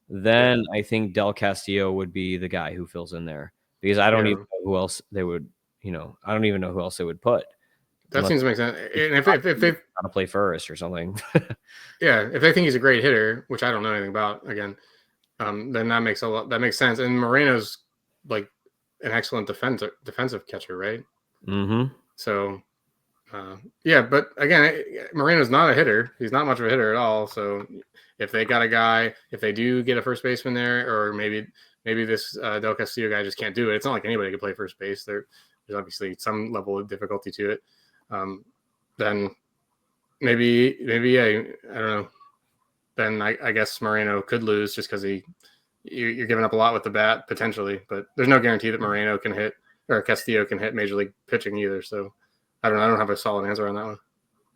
then I think Del Castillo would be the guy who fills in there, because I don't even know who else they would. I don't even know who else they would put. That seems to make sense. And if they how to play first or something. yeah, if they think he's a great hitter, which I don't know anything about, again, then that makes sense. And Moreno's like an excellent defensive catcher, right? Mm-hmm. So yeah, but again, Moreno's not a hitter. He's not much of a hitter at all. So if they got a guy, if they do get a first baseman there, or maybe this Del Castillo guy just can't do it. It's not like anybody can play first base. There's obviously some level of difficulty to it. Then maybe yeah, I don't know. Then I guess Moreno could lose just because you're giving up a lot with the bat potentially, but there's no guarantee that Moreno can hit or Castillo can hit major league pitching either. So I don't have a solid answer on that one.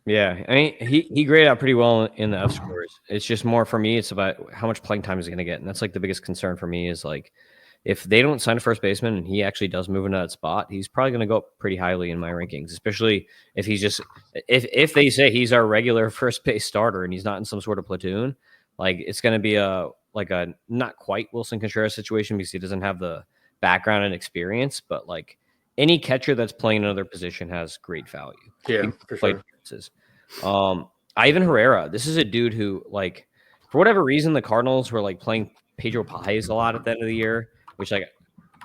Yeah, I mean he graded out pretty well in the fScores. It's just more for me. It's about how much playing time is he going to get, and that's like the biggest concern for me is like if they don't sign a first baseman and he actually does move into that spot, he's probably going to go up pretty highly in my rankings, especially if he's just if they say he's our regular first base starter and he's not in some sort of platoon, like it's going to be a not quite Wilson Contreras situation because he doesn't have the background and experience, but like any catcher that's playing another position has great value. Yeah, for sure. Ivan Herrera, this is a dude who, like, for whatever reason, the Cardinals were like playing Pedro Paez a lot at the end of the year, which like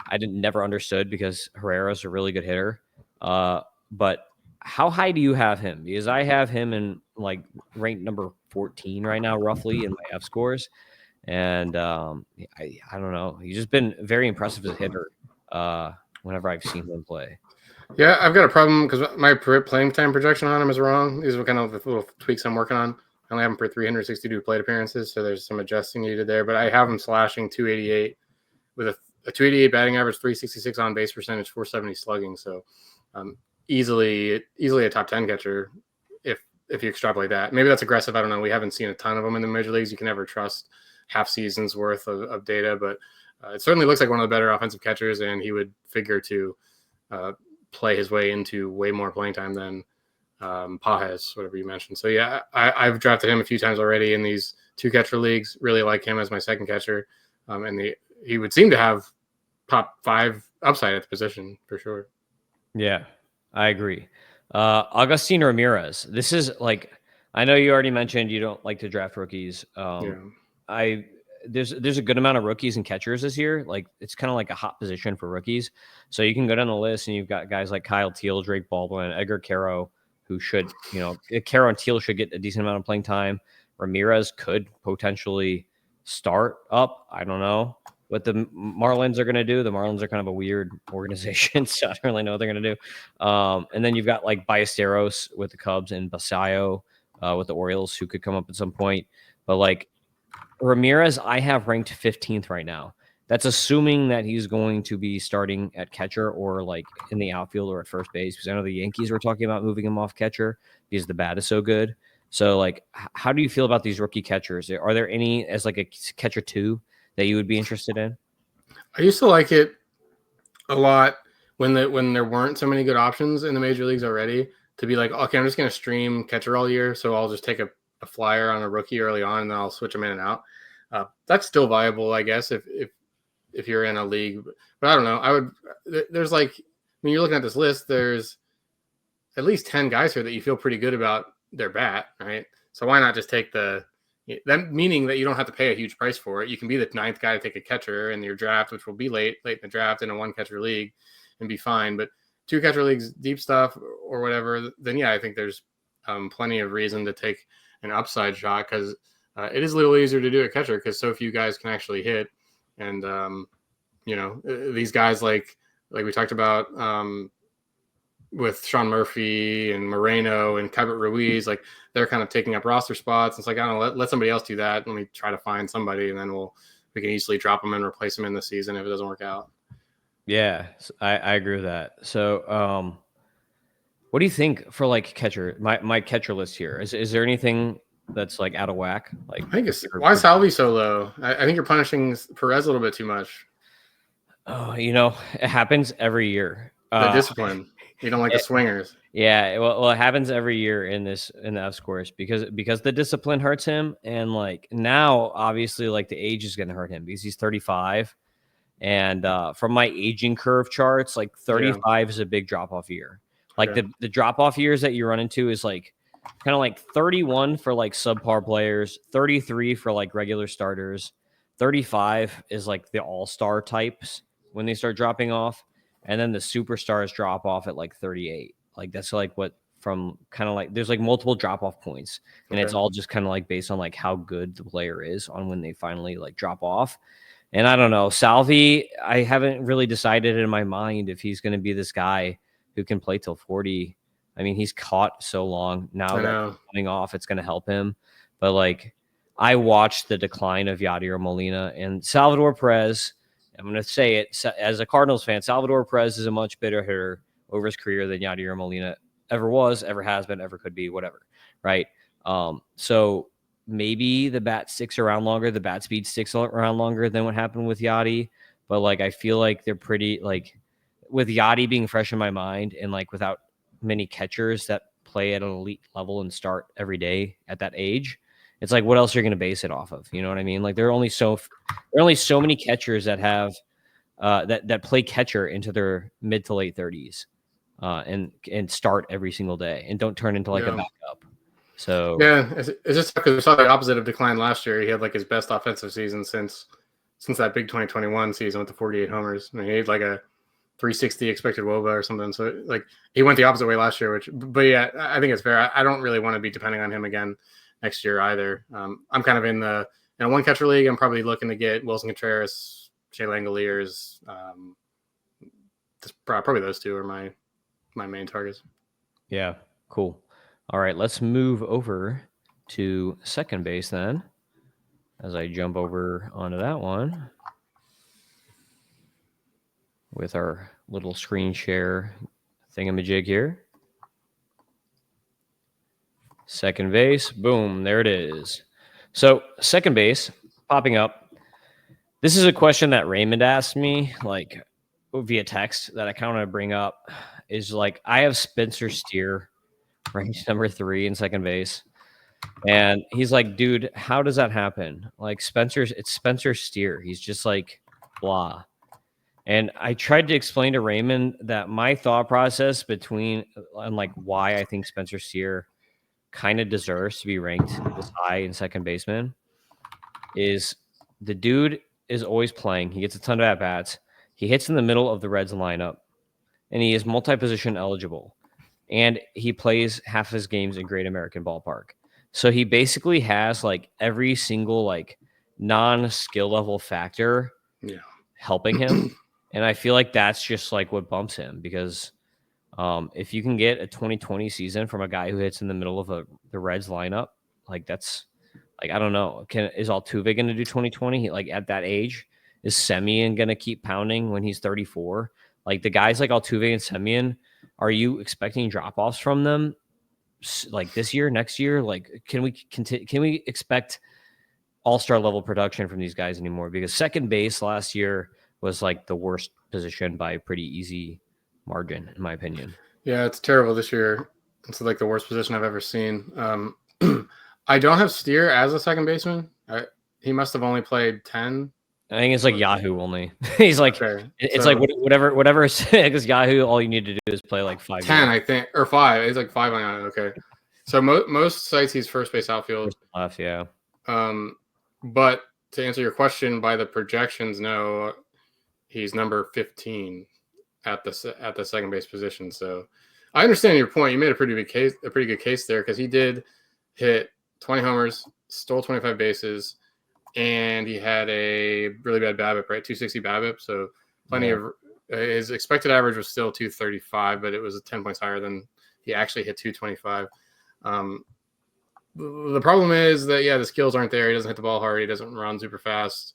I didn't never understood because Herrera's a really good hitter. But how high do you have him? Because I have him in like ranked number 14 right now, roughly in my fScores. And I don't know. He's just been very impressive as a hitter whenever I've seen him play. Yeah, I've got a problem because my playing time projection on him is wrong. These are kind of the little tweaks I'm working on. I only have him for 362 plate appearances, so there's some adjusting needed there. But I have him slashing 288 with a 288 batting average, 366 on base percentage, 470 slugging. So easily a top 10 catcher if you extrapolate that. Maybe that's aggressive. I don't know. We haven't seen a ton of them in the major leagues. You can never trust half seasons worth of data, but it certainly looks like one of the better offensive catchers, and he would figure to play his way into way more playing time than Pajes, whatever you mentioned. So yeah, I've drafted him a few times already in these 2 catcher leagues. Really like him as my second catcher, and he would seem to have top 5 upside at the position for sure. Yeah, I agree. Agustin Ramirez. This is like, I know you already mentioned you don't like to draft rookies. There's a good amount of rookies and catchers this year. Like it's kind of like a hot position for rookies. So you can go down the list and you've got guys like Kyle Teal, Drake Baldwin, Edgar Caro, who should, Caro and Teal should get a decent amount of playing time. Ramirez could potentially start up. I don't know what the Marlins are going to do. The Marlins are kind of a weird organization, so I don't really know what they're going to do. And then you've got like Ballesteros with the Cubs and Basayo with the Orioles, who could come up at some point. But like Ramirez, I have ranked 15th right now. That's assuming that he's going to be starting at catcher or like in the outfield or at first base, because I know the Yankees were talking about moving him off catcher because the bat is so good. So like, how do you feel about these rookie catchers? Are there any as like a catcher 2 that you would be interested in? I used to like it a lot when there weren't so many good options in the major leagues already, to be like, okay, I'm just going to stream catcher all year, so I'll just take a flyer on a rookie early on and then I'll switch them in and out. That's still viable, I guess, if you're in a league. But I don't know. There's like, when you're looking at this list, there's at least 10 guys here that you feel pretty good about their bat, right? So why not just take that, meaning that you don't have to pay a huge price for it. You can be the 9th guy to take a catcher in your draft, which will be late in the draft in a 1 catcher league, and be fine. But 2 catcher leagues, deep stuff or whatever, then yeah, I think there's plenty of reason to take an upside shot, because it is a little easier to do a catcher because so few guys can actually hit. And these guys like we talked about with Sean Murphy and Moreno and Keibert Ruiz, like they're kind of taking up roster spots. It's like, I don't know, let somebody else do that. Let me try to find somebody, and then we can easily drop them and replace them in the season if it doesn't work out. Yeah, I agree with that. So what do you think for like catcher, my catcher list here? Is there anything that's like out of whack? Like, I think why is Salvi so low? I think you're punishing Perez a little bit too much. Oh, it happens every year. The discipline. You don't like the swingers. Yeah, well, it happens every year in the fScores because the discipline hurts him, and like now, obviously, like the age is going to hurt him because he's 35, and from my aging curve charts, like 35 is a big drop off year. Like the drop off years that you run into is like kind of like 31 for like subpar players, 33 for like regular starters, 35 is like the all-star types when they start dropping off, and then the superstars drop off at like 38. Like that's like what from kind of like there's like multiple drop off points, and it's all just kind of like based on like how good the player is on when they finally like drop off. And I don't know, Salvi, I haven't really decided in my mind if he's going to be this guy who can play till 40. I mean, he's caught so long now that he's coming off, it's going to help him. But like, I watched the decline of Yadier Molina and Salvador Perez. I'm going to say it as a Cardinals fan, Salvador Perez is a much better hitter over his career than Yadier Molina ever was, ever has been, ever could be, whatever. Right. So maybe the bat sticks around longer. The bat speed sticks around longer than what happened with Yadi. But like, I feel like they're pretty like with Yadi being fresh in my mind and like without many catchers that play at an elite level and start every day at that age. It's like, what else are you going to base it off of? You know what I mean? Like there are only so many catchers that have that play catcher into their mid to late 30s and start every single day and don't turn into like a backup. So yeah, it's just because we saw the opposite of decline last year. He had like his best offensive season since that big 2021 season with the 48 homers. I mean, he had like a 360 expected WOBA or something. So like he went the opposite way last year, but yeah, I think it's fair. I don't really want to be depending on him again next year either. I'm kind of in a one catcher league. I'm probably looking to get Wilson Contreras, Shea Langoliers. Probably those two are my main targets. Yeah, cool. All right, let's move over to second base then. As I jump over onto that one with our little screen share thingamajig here. Second base, boom, there it is. So second base, popping up. This is a question that Raymond asked me, like via text, that I kind of bring up. Is like I have Spencer Steer, ranked number 3 in second base. And he's like, dude, how does that happen? Like it's Spencer Steer. He's just like blah. And I tried to explain to Raymond that my thought process between and like why I think Spencer Steer kind of deserves to be ranked this high in second baseman is the dude is always playing. He gets a ton of at bats. He hits in the middle of the Reds lineup, and he is multi-position eligible. And he plays half his games in Great American Ballpark. So he basically has like every single like non-skill level factor helping him. And I feel like that's just like what bumps him because if you can get a 2020 season from a guy who hits in the middle of the Reds lineup, like that's like, I don't know. Is Altuve going to do 2020? Like at that age, is Semien going to keep pounding when he's 34? Like the guys like Altuve and Semien, are you expecting drop-offs from them like this year, next year? Like, can we expect all-star level production from these guys anymore? Because second base last year was like the worst position by a pretty easy margin, in my opinion. Yeah, it's terrible this year. It's like the worst position I've ever seen. I don't have Steer as a second baseman. He must have only played 10. I think it's like Yahoo only. He's like, it's so, like whatever. Because Yahoo, all you need to do is play like 5. 10, I think, or 5. It's like 5 on Yahoo. Okay. So most sites he's first base outfield. First left, yeah. But to answer your question, by the projections, no, he's number 15 at the second base position. So I understand your point. You made a pretty good case there because he did hit 20 homers, stole 25 bases, and he had a really bad BABIP, right? 260 BABIP. So plenty of his expected average was still 235, but it was 10 points higher than he actually hit 225. The problem is that, the skills aren't there. He doesn't hit the ball hard. He doesn't run super fast.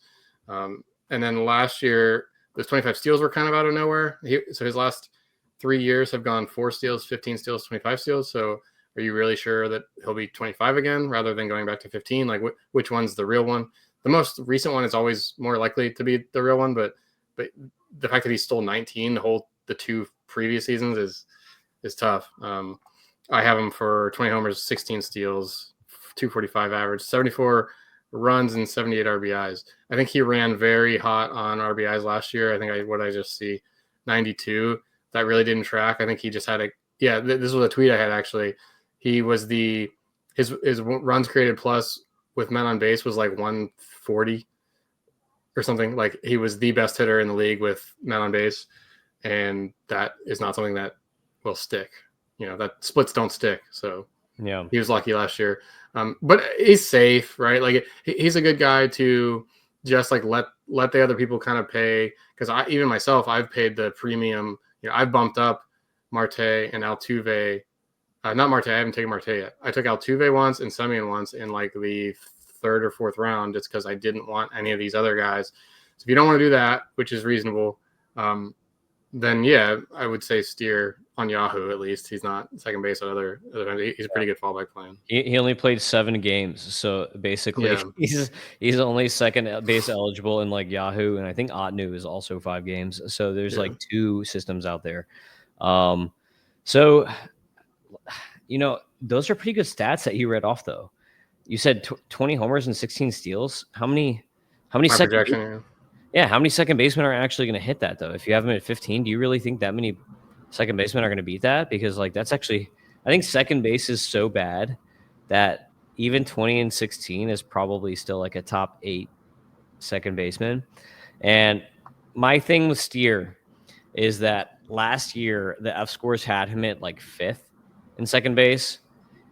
And then last year, those 25 steals were kind of out of nowhere. So his last 3 years have gone 4 steals, 15 steals, 25 steals. So are you really sure that he'll be 25 again rather than going back to 15? Like, which one's the real one? The most recent one is always more likely to be the real one, but the fact that he stole 19 the 2 previous seasons is tough. I have him for 20 homers, 16 steals, 245 average, 74 runs, and 78 RBIs. I think he ran very hot on RBIs last year. I think what I just see 92. That really didn't track. I think he just had this was a tweet I had actually. He was his runs created plus with men on base was like 140 or something. Like, he was the best hitter in the league with men on base, and that is not something that will stick. That splits don't stick. So yeah, he was lucky last year. But he's safe, right? Like, he's a good guy to just like let the other people kind of pay, because even myself, I've paid the premium. I've bumped up Marte and Altuve. Not Marte. I haven't taken Marte yet. I took Altuve once and Semien once in like the 3rd or 4th round, just because I didn't want any of these other guys. So if you don't want to do that, which is reasonable, then yeah, I would say steer on Yahoo. At least he's not second base at other. He's a pretty good fallback plan. He only played 7 games, so basically he's only second base eligible in like Yahoo, and I think Otnu is also 5 games. So there's like 2 systems out there. So those are pretty good stats that you read off, though. You said 20 homers and 16 steals. How many second? Yeah, how many second basemen are actually going to hit that, though? If you have them at 15, do you really think that many second basemen are going to beat that? Because like that's actually, I think second base is so bad that even 20 and 16 is probably still like a top 8 second baseman. And my thing with Steer is that last year the fScores had him at like 5th in second base,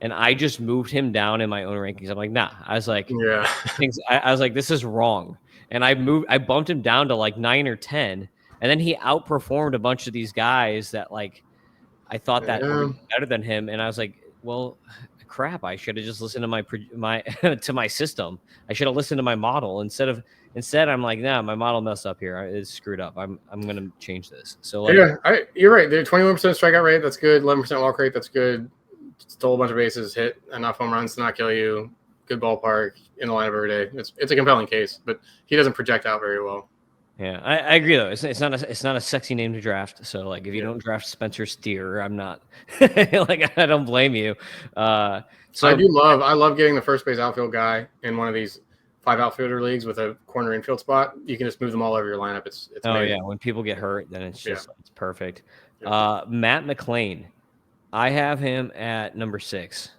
and I just moved him down in my own rankings. I'm like, nah. I was like, I was like, this is wrong. And I bumped him down to like 9 or 10. And then he outperformed a bunch of these guys that like I thought that were better than him. And I was like, well, crap, I should have just listened to my to my system. I should have listened to my model instead I'm like, nah, my model messed up here. It's screwed up. I'm gonna change this. So like, you're right. They're 21% strikeout rate. That's good. 11% walk rate. That's good. Stole a bunch of bases, hit enough home runs to not kill you. Good ballpark, in the lineup every day. It's a compelling case, but he doesn't project out very well. Yeah, I agree though. It's not a sexy name to draft. So like, if you don't draft Spencer Steer, I'm not like, I don't blame you. So I love getting the first base outfield guy in one of these 5 outfielder leagues with a corner infield spot. You can just move them all over your lineup. It's amazing. Yeah, when people get hurt, then it's just it's perfect. Matt McClain, I have him at number 6.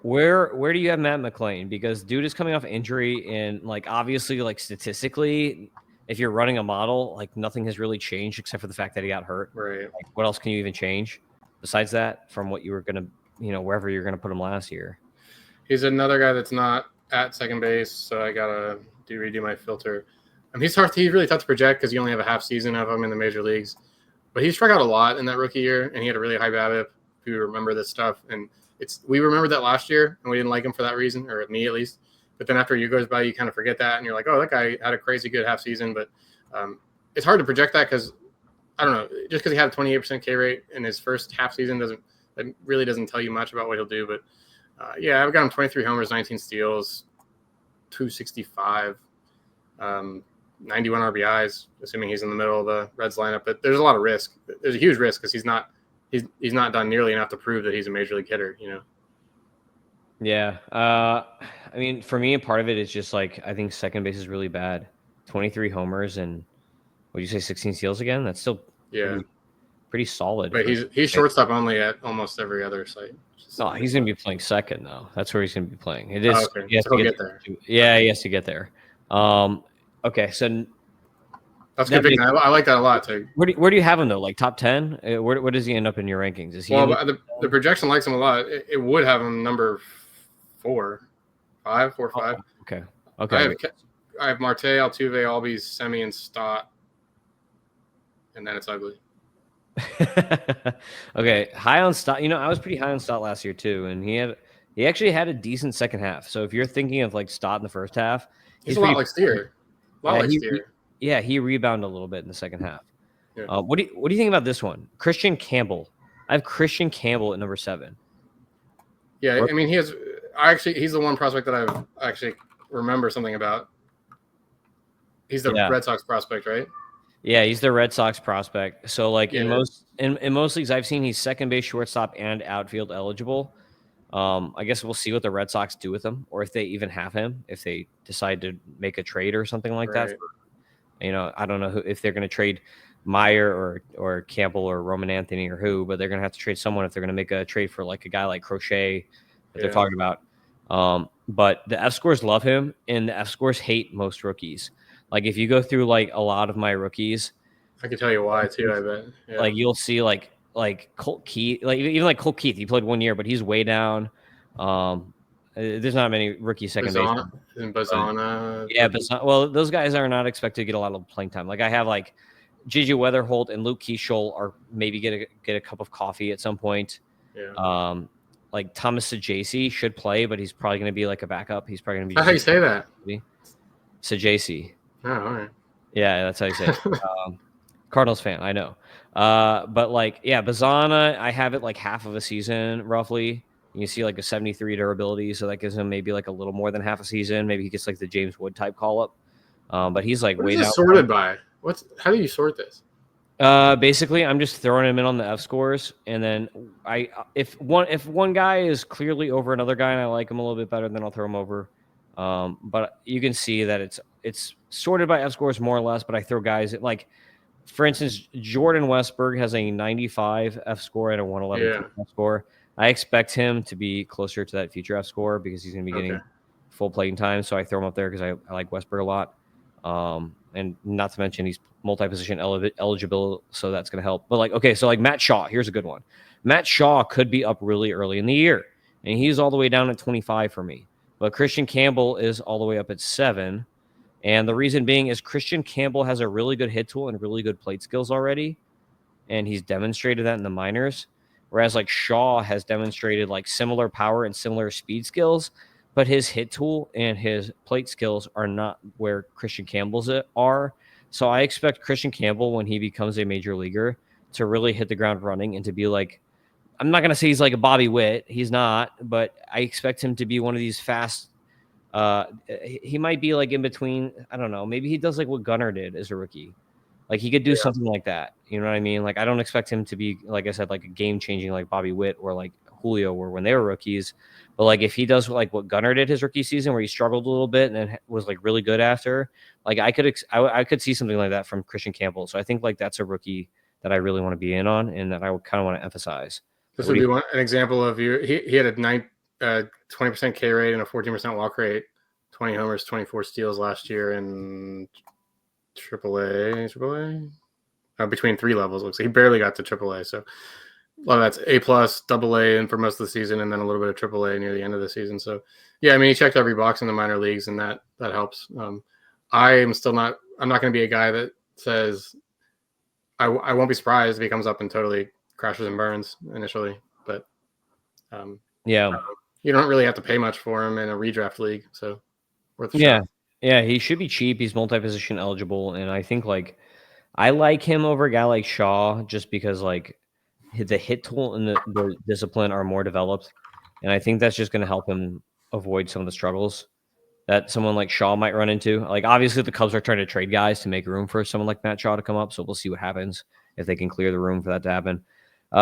Where do you have Matt McClain? Because dude is coming off injury, and like obviously, like statistically, if you're running a model, like nothing has really changed except for the fact that he got hurt. Right. Like, what else can you even change besides that from what you were gonna, wherever you're gonna put him last year? He's another guy that's not at second base, so I gotta redo my filter. He's really tough to project because you only have a half season of him in the major leagues. But he struck out a lot in that rookie year, and he had a really high BABIP. If you remember this stuff, and we remembered that last year, and we didn't like him for that reason, or me at least. But then after a year goes by, you kind of forget that, and you're like, oh, that guy had a crazy good half season. But it's hard to project that because, I don't know, just because he had a 28% K rate in his first half season really doesn't tell you much about what he'll do. But I've got him 23 homers, 19 steals, 265, 91 RBIs, assuming he's in the middle of the Reds lineup. But there's a lot of risk. There's a huge risk because he's not done nearly enough to prove that he's a major league hitter, Yeah. I mean, for me, part of it is just like, I think second base is really bad. 23 homers and what do you say, 16 steals again? That's still pretty solid. But he's shortstop only at almost every other site. No, he's going to be playing second, though. That's where he's going to be playing. It is. Okay. He has to get there. Yeah, he has to get there. Okay, so that's good. I like that a lot too. Where do you have him though? Like top 10? Where does he end up in your rankings? Is he? Well, the projection likes him a lot. It would have him number 4, 5. Okay. I have Marte, Altuve, Albies, Semien, Stott, and then it's ugly. Okay, high on Stott. I was pretty high on Stott last year too, and he actually had a decent second half. So if you're thinking of like Stott in the first half, he's a lot like Steer. He rebounded a little bit in the second half. Yeah. What do you think about this one? Christian Campbell. I have Christian Campbell at number 7. Yeah, I mean, he's the one prospect that I've actually remember something about. He's the Yeah. Red Sox prospect, right? Yeah, he's the Red Sox prospect. So like Yeah. in most leagues I've seen, he's second base, shortstop, and outfield eligible. I guess we'll see what the Red Sox do with him, or if they even have him, if they decide to make a trade or something like that. Right. I don't know if they're going to trade Meyer or Campbell or Roman Anthony or who, but they're going to have to trade someone if they're going to make a trade for like a guy like Crochet that they're talking about. But the fScores love him, and the fScores hate most rookies. Like if you go through like a lot of my rookies, I can tell you why too. I bet. Yeah. like you'll see like Colt Keith, like even like Colt Keith, he played 1 year, but he's way down. There's not many rookie second basemen. Bazana. Yeah, but well, those guys are not expected to get a lot of playing time. Like I have like Gigi Weatherholt and Luke Keeschel are maybe get a cup of coffee at some point. Yeah. Like Thomas Sajasi should play, but he's probably going to be like a backup. He's probably going to be. How you say that? Sajasi. Oh, all right. Yeah, that's how you say it. Cardinals fan, I know. But like, yeah, Bazana, I have it like half of a season roughly. You see like a 73 durability, so that gives him maybe like a little more than half a season. Maybe he gets like the James Wood type call up. But he's like What way is down. this sorted by? How do you sort this? Basically, I'm just throwing him in on the fScores, and then if one guy is clearly over another guy and I like him a little bit better, then I'll throw him over. But you can see that it's sorted by fScores more or less. But I throw guys like, for instance, Jordan Westberg has a 95 fScore and a 111 fScore. I expect him to be closer to that future fScore because he's going to be getting full playing time. So I throw him up there because I like Westberg a lot. And not to mention he's multi-position eligible, so that's going to help. But like, okay, so like Matt Shaw, here's a good one. Matt Shaw could be up really early in the year, and he's all the way down at 25 for me. But Christian Campbell is all the way up at 7. And the reason being is Christian Campbell has a really good hit tool and really good plate skills already, and he's demonstrated that in the minors. Whereas like Shaw has demonstrated like similar power and similar speed skills, but his hit tool and his plate skills are not where Christian Campbell's are. So I expect Christian Campbell, when he becomes a major leaguer, to really hit the ground running and to be like, I'm not going to say he's like a Bobby Witt. He's not, but I expect him to be one of these fast. He might be like in between. I don't know. Maybe he does like what Gunnar did as a rookie. Like he could do something like that. You know what I mean? Like I don't expect him to be, like I said, like a game changing like Bobby Witt or like Julio were when they were rookies. But like if he does like what Gunnar did his rookie season, where he struggled a little bit and then was like really good after, like I could see something like that from Christian Campbell. So I think like that's a rookie that I really want to be in on and that I would kind of want to emphasize. This would be an example of you. He had a 20% K rate and a 14% walk rate, 20 homers, 24 steals last year in AAA. Between 3 levels. Looks like he barely got to AAA. So a lot of that's A+, AA, and for most of the season, and then a little bit of AAA near the end of the season. So yeah, I mean, he checked every box in the minor leagues, and that helps. I'm not going to be a guy that says I won't be surprised if he comes up and totally crashes and burns initially, but you don't really have to pay much for him in a redraft league, so worth a shot. Yeah, he should be cheap. He's multi-position eligible, and I think like I like him over a guy like Shaw just because like the hit tool and the discipline are more developed, and I think that's just going to help him avoid some of the struggles that someone like Shaw might run into. Like obviously the Cubs are trying to trade guys to make room for someone like Matt Shaw to come up, so we'll see what happens if they can clear the room for that to happen.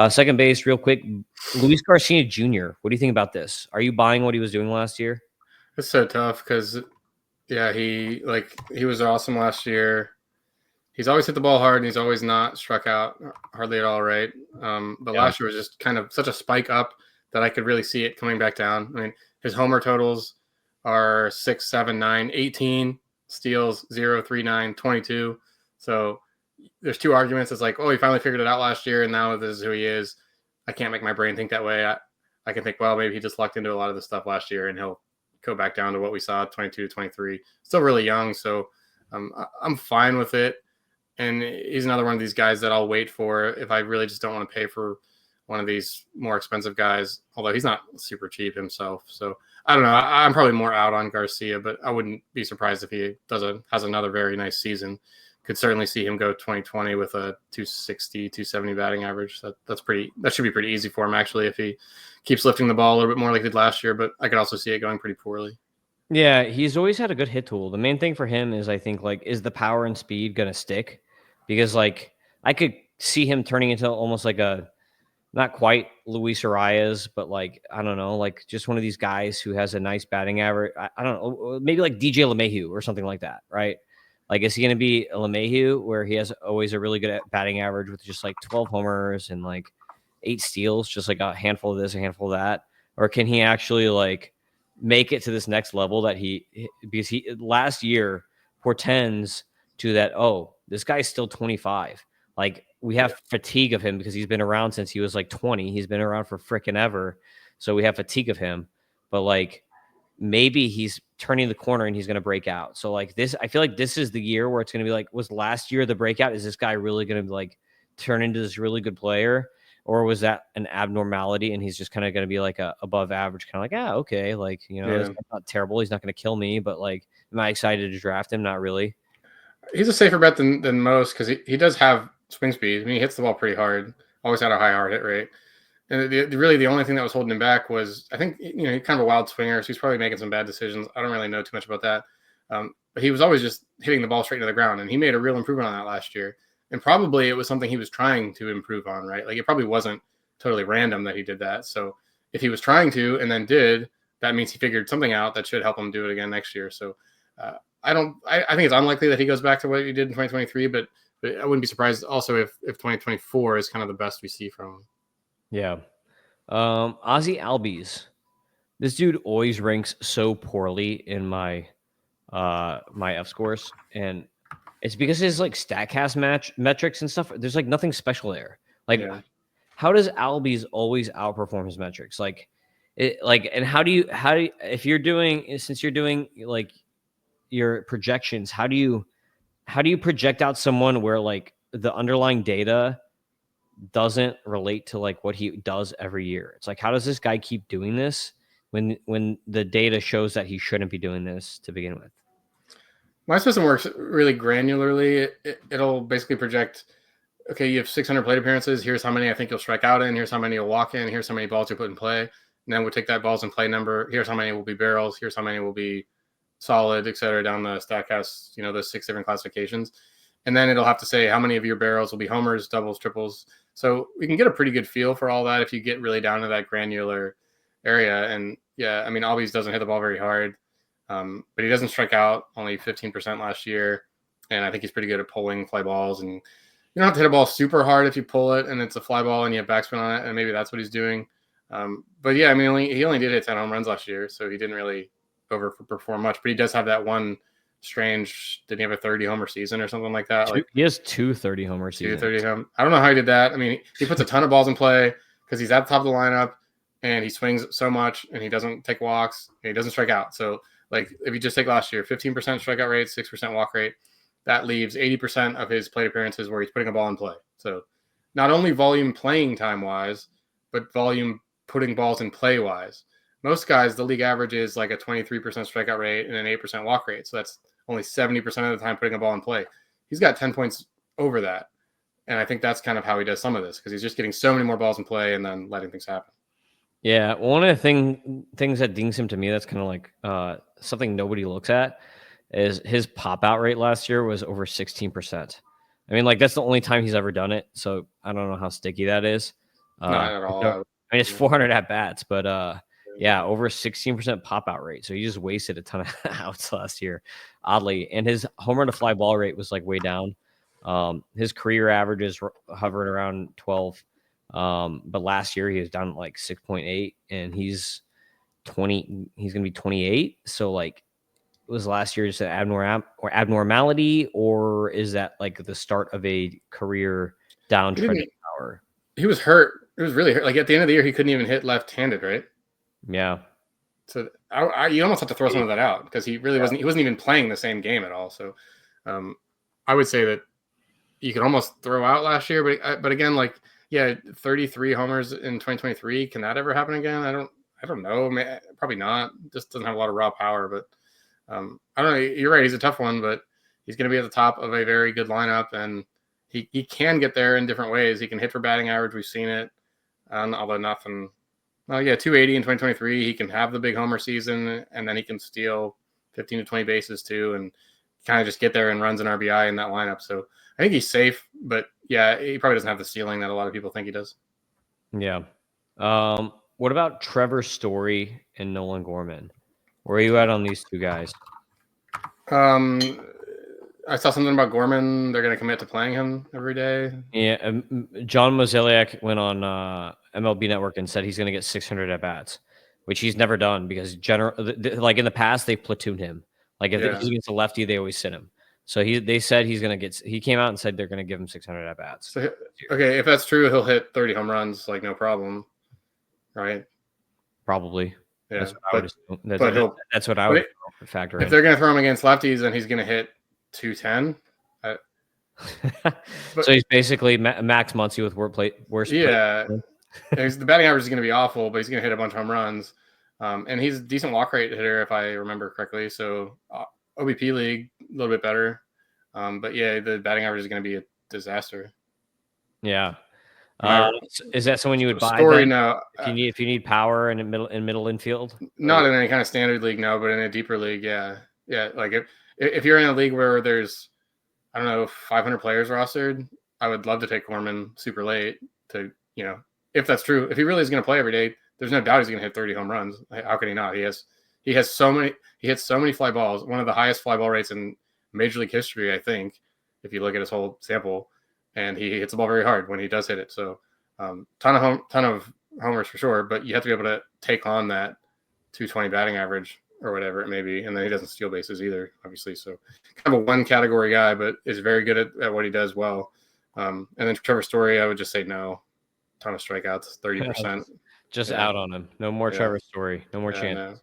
Second base, real quick, Luis Garcia Jr. What do you think about this? Are you buying what he was doing last year? It's so tough because he was awesome last year. He's always hit the ball hard, and he's always not struck out hardly at all, right? But last year was just kind of such a spike up that I could really see it coming back down. I mean, his homer totals are 6, 7, 9, 18, steals 0, 3, 9, 22. So there's 2 arguments. It's like, oh, he finally figured it out last year, and now this is who he is. I can't make my brain think that way. I can think, well, maybe he just lucked into a lot of the stuff last year, and he'll go back down to what we saw, 22, 23. Still really young, so I'm fine with it. And he's another one of these guys that I'll wait for if I really just don't want to pay for one of these more expensive guys, although he's not super cheap himself. So I don't know. I'm probably more out on Garcia, but I wouldn't be surprised if he has another very nice season. could certainly see him go 2020 with a 260, 270 batting average. That should be pretty easy for him, actually, if he keeps lifting the ball a little bit more like he did last year. But I could also see it going pretty poorly. Yeah, he's always had a good hit tool. The main thing for him is, I think, like, is the power and speed gonna stick? Because, like, I could see him turning into almost like a, not quite Luis Arias, but, like, I don't know, like, just one of these guys who has a nice batting average. I don't know, maybe like DJ LeMahieu or something like that, right? Like, is he gonna be a LeMahieu where he has always a really good batting average with just like 12 homers and like 8 steals, just like a handful of this, a handful of that? Or can he actually like make it to this next level that because he last year portends to that, oh, this guy's still 25. Like, we have fatigue of him because he's been around since he was like 20. He's been around for freaking ever. So we have fatigue of him. But like, maybe he's turning the corner and he's going to break out. So like this, I feel like this is the year where it's going to be like, was last year the breakout? Is this guy really going to like turn into this really good player? Or was that an abnormality and he's just kind of going to be like a above average, kind of like, okay, like, it's not terrible. He's not going to kill me, but like, am I excited to draft him? Not really. He's a safer bet than most because he does have swing speed. I mean, he hits the ball pretty hard. Always had a high hard hit rate. And really the only thing that was holding him back was, I think, he's kind of a wild swinger, so he's probably making some bad decisions. I don't really know too much about that. But he was always just hitting the ball straight to the ground, and he made a real improvement on that last year. And probably it was something he was trying to improve on, right? Like, it probably wasn't totally random that he did that. So if he was trying to and then did, that means he figured something out that should help him do it again next year. So I think it's unlikely that he goes back to what he did in 2023, but I wouldn't be surprised also if 2024 is kind of the best we see from him. Yeah. Ozzy Albies. This dude always ranks so poorly in my my fScores, and it's because his like StatCast metrics and stuff. There's like nothing special there. Like, how does Albies always outperform his metrics? Like, and how do you if you're doing, since you're doing like your projections, how do you project out someone where like the underlying data doesn't relate to like what he does every year? It's like, how does this guy keep doing this when the data shows that he shouldn't be doing this to begin with? My system works really granularly. It'll basically project, okay, you have 600 plate appearances. Here's how many I think you'll strike out in. Here's how many you'll walk in. Here's how many balls you put in play. And then we'll take that balls in play number. Here's how many will be barrels. Here's how many will be solid, et cetera, down the StatCast, those 6 different classifications. And then it'll have to say how many of your barrels will be homers, doubles, triples. So we can get a pretty good feel for all that if you get really down to that granular area. And yeah, I mean, Albies doesn't hit the ball very hard, but he doesn't strike out, only 15% last year. And I think he's pretty good at pulling fly balls. And you don't have to hit a ball super hard if you pull it and it's a fly ball and you have backspin on it. And maybe that's what he's doing. But yeah, I mean, he only did hit 10 home runs last year, so he didn't really overperform much. But he does have that one strange, did he have a 30 homer season or something like that? He has 230 homer seasons. 230 I don't know how he did that. I mean, he puts a ton of balls in play because he's at the top of the lineup and he swings so much and he doesn't take walks and he doesn't strike out. So like, if you just take last year, 15% strikeout rate, 6% walk rate, that leaves 80% of his plate appearances where he's putting a ball in play. So not only volume playing time wise, but volume putting balls in play wise. Most guys, the league average is like a 23% strikeout rate and an 8% walk rate. So that's only 70% of the time putting a ball in play. He's got 10 points over that. And I think that's kind of how he does some of this, because he's just getting so many more balls in play and then letting things happen. Yeah, one of the things that dings him to me, that's kind of like something nobody looks at, is his pop out rate last year was over 16%. I mean, like, that's the only time he's ever done it. So I don't know how sticky that is. Not at all. I mean, it's 400 at bats, but yeah, over 16% pop out rate. So he just wasted a ton of outs last year, oddly. And his home run to fly ball rate was like way down. His career averages hovered around 12. But last year he was down like 6.8, and he's 20. He's gonna be 28. So like, was last year just an abnormality, or is that like the start of a career downtrend in power? He was hurt. It was really hurt. Like, at the end of the year, he couldn't even hit left-handed, right? Yeah. So you almost have to throw some of that out, because he really wasn't. He wasn't even playing the same game at all. So I would say that you could almost throw out last year. But again, like, yeah, 33 homers in 2023. Can that ever happen again? I don't know. Probably not. Just doesn't have a lot of raw power. But I don't know. You're right. He's a tough one, but he's going to be at the top of a very good lineup, and he can get there in different ways. He can hit for batting average. We've seen it, although nothing. Well, yeah, 280 in 2023. He can have the big homer season, and then he can steal 15 to 20 bases too, and kind of just get there and runs an RBI in that lineup. So I think he's safe, but yeah, he probably doesn't have the ceiling that a lot of people think he does. Yeah. What about Trevor Story and Nolan Gorman? Where are you at on these two guys? I saw something about Gorman. They're going to commit to playing him every day. Yeah, John Mozeliak went on MLB Network and said he's going to get 600 at bats, which he's never done because like in the past they've platooned him. Like if he's against a lefty, they always sit him. So they said he's going to get. He came out and said they're going to give him 600 at bats. So, okay, if that's true, he'll hit 30 home runs like no problem, right? Probably. Yeah, that's what I would factor in. If they're going to throw him against lefties, then he's going to hit 210. So he's basically Max Muncy with worse. Yeah, the batting average is going to be awful, but he's going to hit a bunch of home runs. And he's a decent walk rate hitter, if I remember correctly. So OBP league, a little bit better. But yeah, the batting average is going to be a disaster. Yeah. Is that someone you would buy? Story, no. If you need power in middle infield? Not in any kind of standard league, no, but in a deeper league, yeah. Yeah, like if you're in a league where there's, I don't know, 500 players rostered, I would love to take Gorman super late to, if that's true. If he really is going to play every day, there's no doubt he's going to hit 30 home runs. How could he not? He hits so many fly balls, one of the highest fly ball rates in Major League history, I think, if you look at his whole sample, and he hits the ball very hard when he does hit it. So ton of homers for sure, but you have to be able to take on that 220 batting average or whatever it may be. And then he doesn't steal bases either, obviously. So kind of a one category guy, but is very good at what he does well. And then Trevor Story, I would just say no. Ton of strikeouts, 30%. Just out on him. No more Trevor Story. No more chance.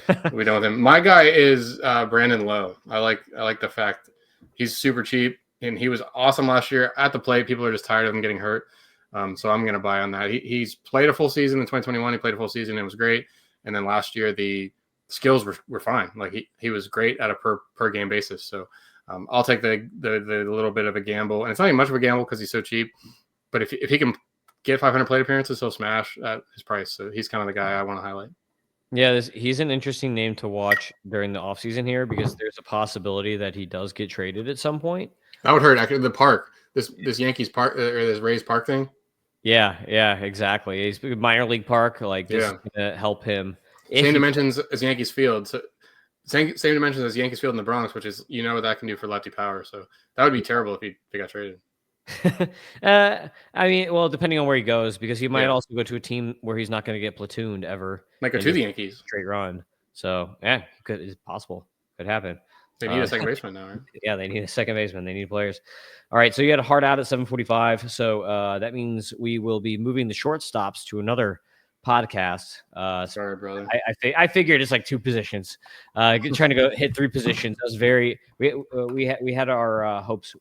No. We don't have him. My guy is Brandon Lowe. I like the fact he's super cheap, and he was awesome last year at the plate. People are just tired of him getting hurt. So I'm going to buy on that. He's played a full season in 2021. He played a full season. And it was great. And then last year, the skills were fine. Like he was great at a per game basis. So I'll take the little bit of a gamble. And it's not even much of a gamble because he's so cheap. But if he can get 500 plate appearances, he'll smash at his price. So he's kind of the guy I want to highlight. Yeah, he's an interesting name to watch during the offseason here because there's a possibility that he does get traded at some point. That would hurt. Actually, the park, this Yankees park or this Rays park thing. Yeah, exactly. He's a minor league park, like this is going to help him. Same dimensions as Yankees Field. So same dimensions as Yankees Field in the Bronx, which is what that can do for lefty power. So that would be terrible if he got traded. I mean, well, depending on where he goes, because he might also go to a team where he's not going to get platooned ever. Might go to the Yankees. Straight run. So it's possible. Could happen. They need a second baseman now, right? Yeah, they need a second baseman. They need players. All right, so you had a hard out at 7:45. So that means we will be moving the shortstops to another podcast. Sorry, brother. I figured it's like two positions. Trying to go hit three positions. That was very. We had our hopes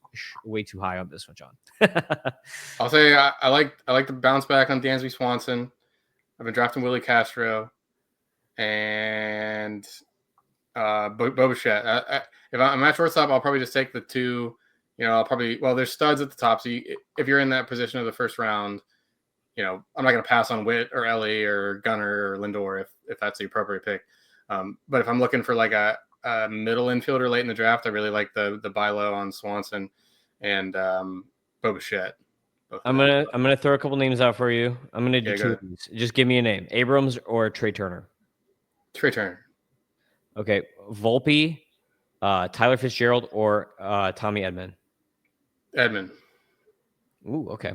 way too high on this one, John. I'll say I like the bounce back on Dansby Swanson. I've been drafting Willie Castro and Bo Bichette. If I'm at shortstop, I'll probably just take the two. There's studs at the top. So if you're in that position of the first round, I'm not going to pass on Witt or Ellie or Gunnar or Lindor if that's the appropriate pick. But if I'm looking for like a middle infielder late in the draft, I really like the buy low on Swanson and Bo Bichette. I'm gonna throw a couple names out for you. I'm gonna do two of these. Just give me a name: Abrams or Trey Turner. Trey Turner. Okay, Volpe, Tyler Fitzgerald, or Tommy Edman. Edman. Ooh, okay.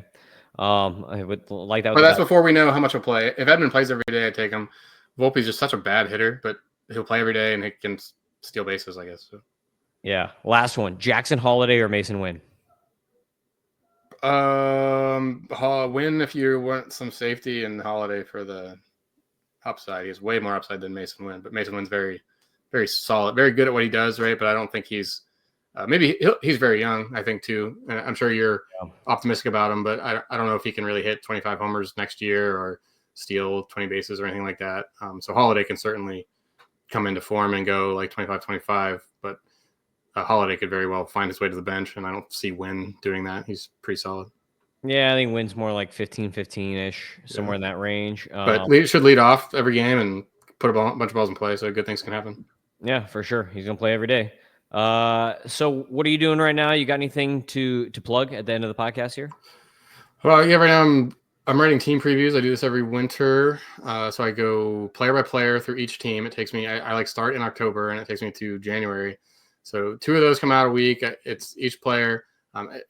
I would like that. But that's before we know how much he'll play. If Edman plays every day, I take him. Volpe's just such a bad hitter, but he'll play every day and he can steal bases, I guess. So. Yeah. Last one: Jackson Holiday or Mason Wynn. Wynn if you want some safety, and Holiday for the upside. He has way more upside than Mason Wynn, but Mason Wynn's very, very solid, very good at what he does, right? But I don't think he's maybe he's very young, I think, too. And I'm sure you're optimistic about him, but I don't know if he can really hit 25 homers next year or steal 20 bases or anything like that. So Holiday can certainly come into form and go like 25-25, but Holiday could very well find his way to the bench, and I don't see Wynn doing that. He's pretty solid. Yeah, I think Wynn's more like 15-15-ish, somewhere in that range. But should lead off every game and put a bunch of balls in play, so good things can happen. Yeah, for sure. He's gonna play every day. So what are you doing right now? You got anything to plug at the end of the podcast here? Well, yeah, right now I'm writing team previews. I do this every winter. So I go player by player through each team. It takes me, I like start in October and it takes me to January. So 2 of those come out a week. It's each player.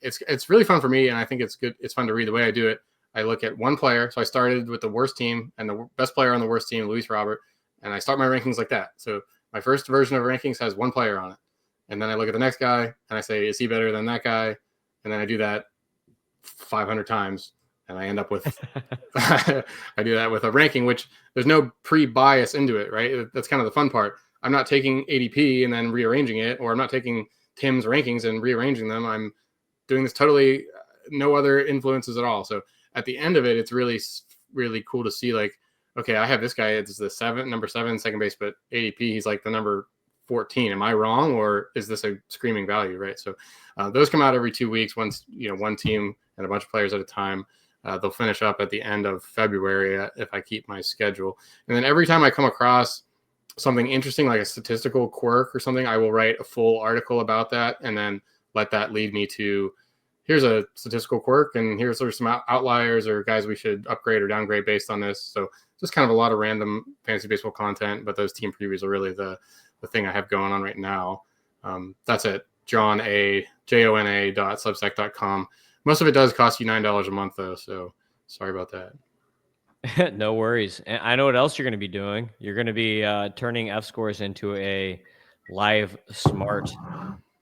It's really fun for me, and I think it's good. It's fun to read the way I do it. I look at one player. So I started with the worst team and the best player on the worst team, Luis Robert, and I start my rankings like that. So my first version of rankings has one player on it. And then I look at the next guy and I say, is he better than that guy? And then I do that 500 times. And I end up with, I do that with a ranking, which there's no pre-bias into it, right? That's kind of the fun part. I'm not taking ADP and then rearranging it, or I'm not taking Tim's rankings and rearranging them. I'm doing this totally no other influences at all. So at the end of it, it's really, really cool to see like, okay, I have this guy. It's the number 7 second base, but ADP, he's like the number 14. Am I wrong, or is this a screaming value, right? So those come out every 2 weeks. Once, one team and a bunch of players at a time. They'll finish up at the end of February if I keep my schedule. And then every time I come across something interesting, like a statistical quirk or something, I will write a full article about that and then let that lead me to, here's a statistical quirk and here's some outliers or guys we should upgrade or downgrade based on this. So just kind of a lot of random fantasy baseball content, but those team previews are really the thing I have going on right now. That's it. jona.substack.com. Most of it does cost you $9 a month, though, so sorry about that. No worries. And I know what else you're going to be doing. You're going to be turning fScores into a live smart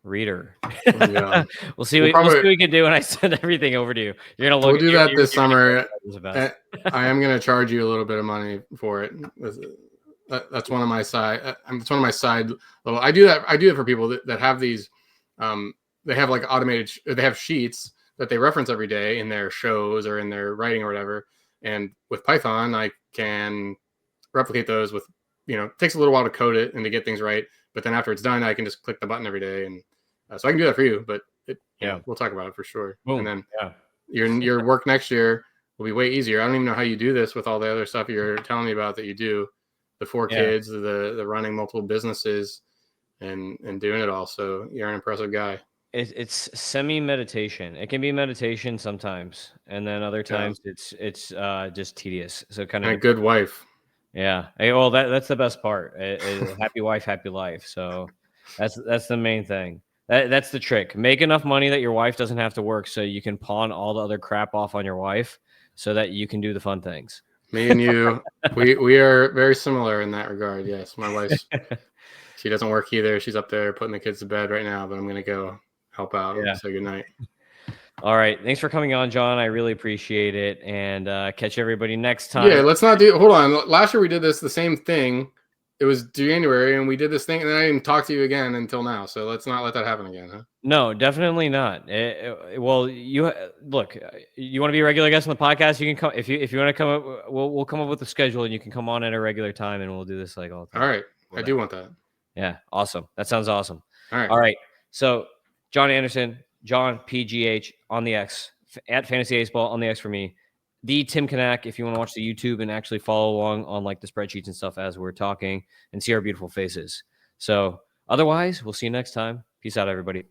reader. Yeah. We'll see what we can do when I send everything over to you. You're going to look. We'll do that this summer. I am going to charge you a little bit of money for it. That's one of my side. It's one of my side. I do that for people that have these. They have like automated. They have sheets that they reference every day in their shows or in their writing or whatever. And with Python, I can replicate those with, it takes a little while to code it and to get things right. But then after it's done, I can just click the button every day. And so I can do that for you, but we'll talk about it for sure. Boom. And then your work next year will be way easier. I don't even know how you do this with all the other stuff you're telling me about that you do, the 4 kids, the running multiple businesses and doing it all. So you're an impressive guy. It's semi-meditation. It can be meditation sometimes, and then other times it's just tedious. So kind of a good wife. Yeah. Hey, well, that's the best part. Happy wife, happy life. So that's the main thing. That's the trick. Make enough money that your wife doesn't have to work, so you can pawn all the other crap off on your wife, so that you can do the fun things. Me and you, we are very similar in that regard. Yes, my wife's she doesn't work either. She's up there putting the kids to bed right now, but I'm gonna go help out and say good night. All right. Thanks for coming on, John. I really appreciate it. And catch everybody next time. Yeah, let's not do hold on. Last year we did the same thing. It was January and we did this thing and then I didn't talk to you again until now. So let's not let that happen again, huh? No, definitely not. Well, you look, you want to be a regular guest on the podcast, you can come if you want to come up, we'll come up with a schedule and you can come on at a regular time and we'll do this like all the time. All right. I do want that. Yeah, awesome. That sounds awesome. All right. So Jon Anderson, JonPgh on the X, at Fantasy Aceball on the X for me. The Tim Kanak, if you want to watch the YouTube and actually follow along on like the spreadsheets and stuff as we're talking and see our beautiful faces. So otherwise, we'll see you next time. Peace out, everybody.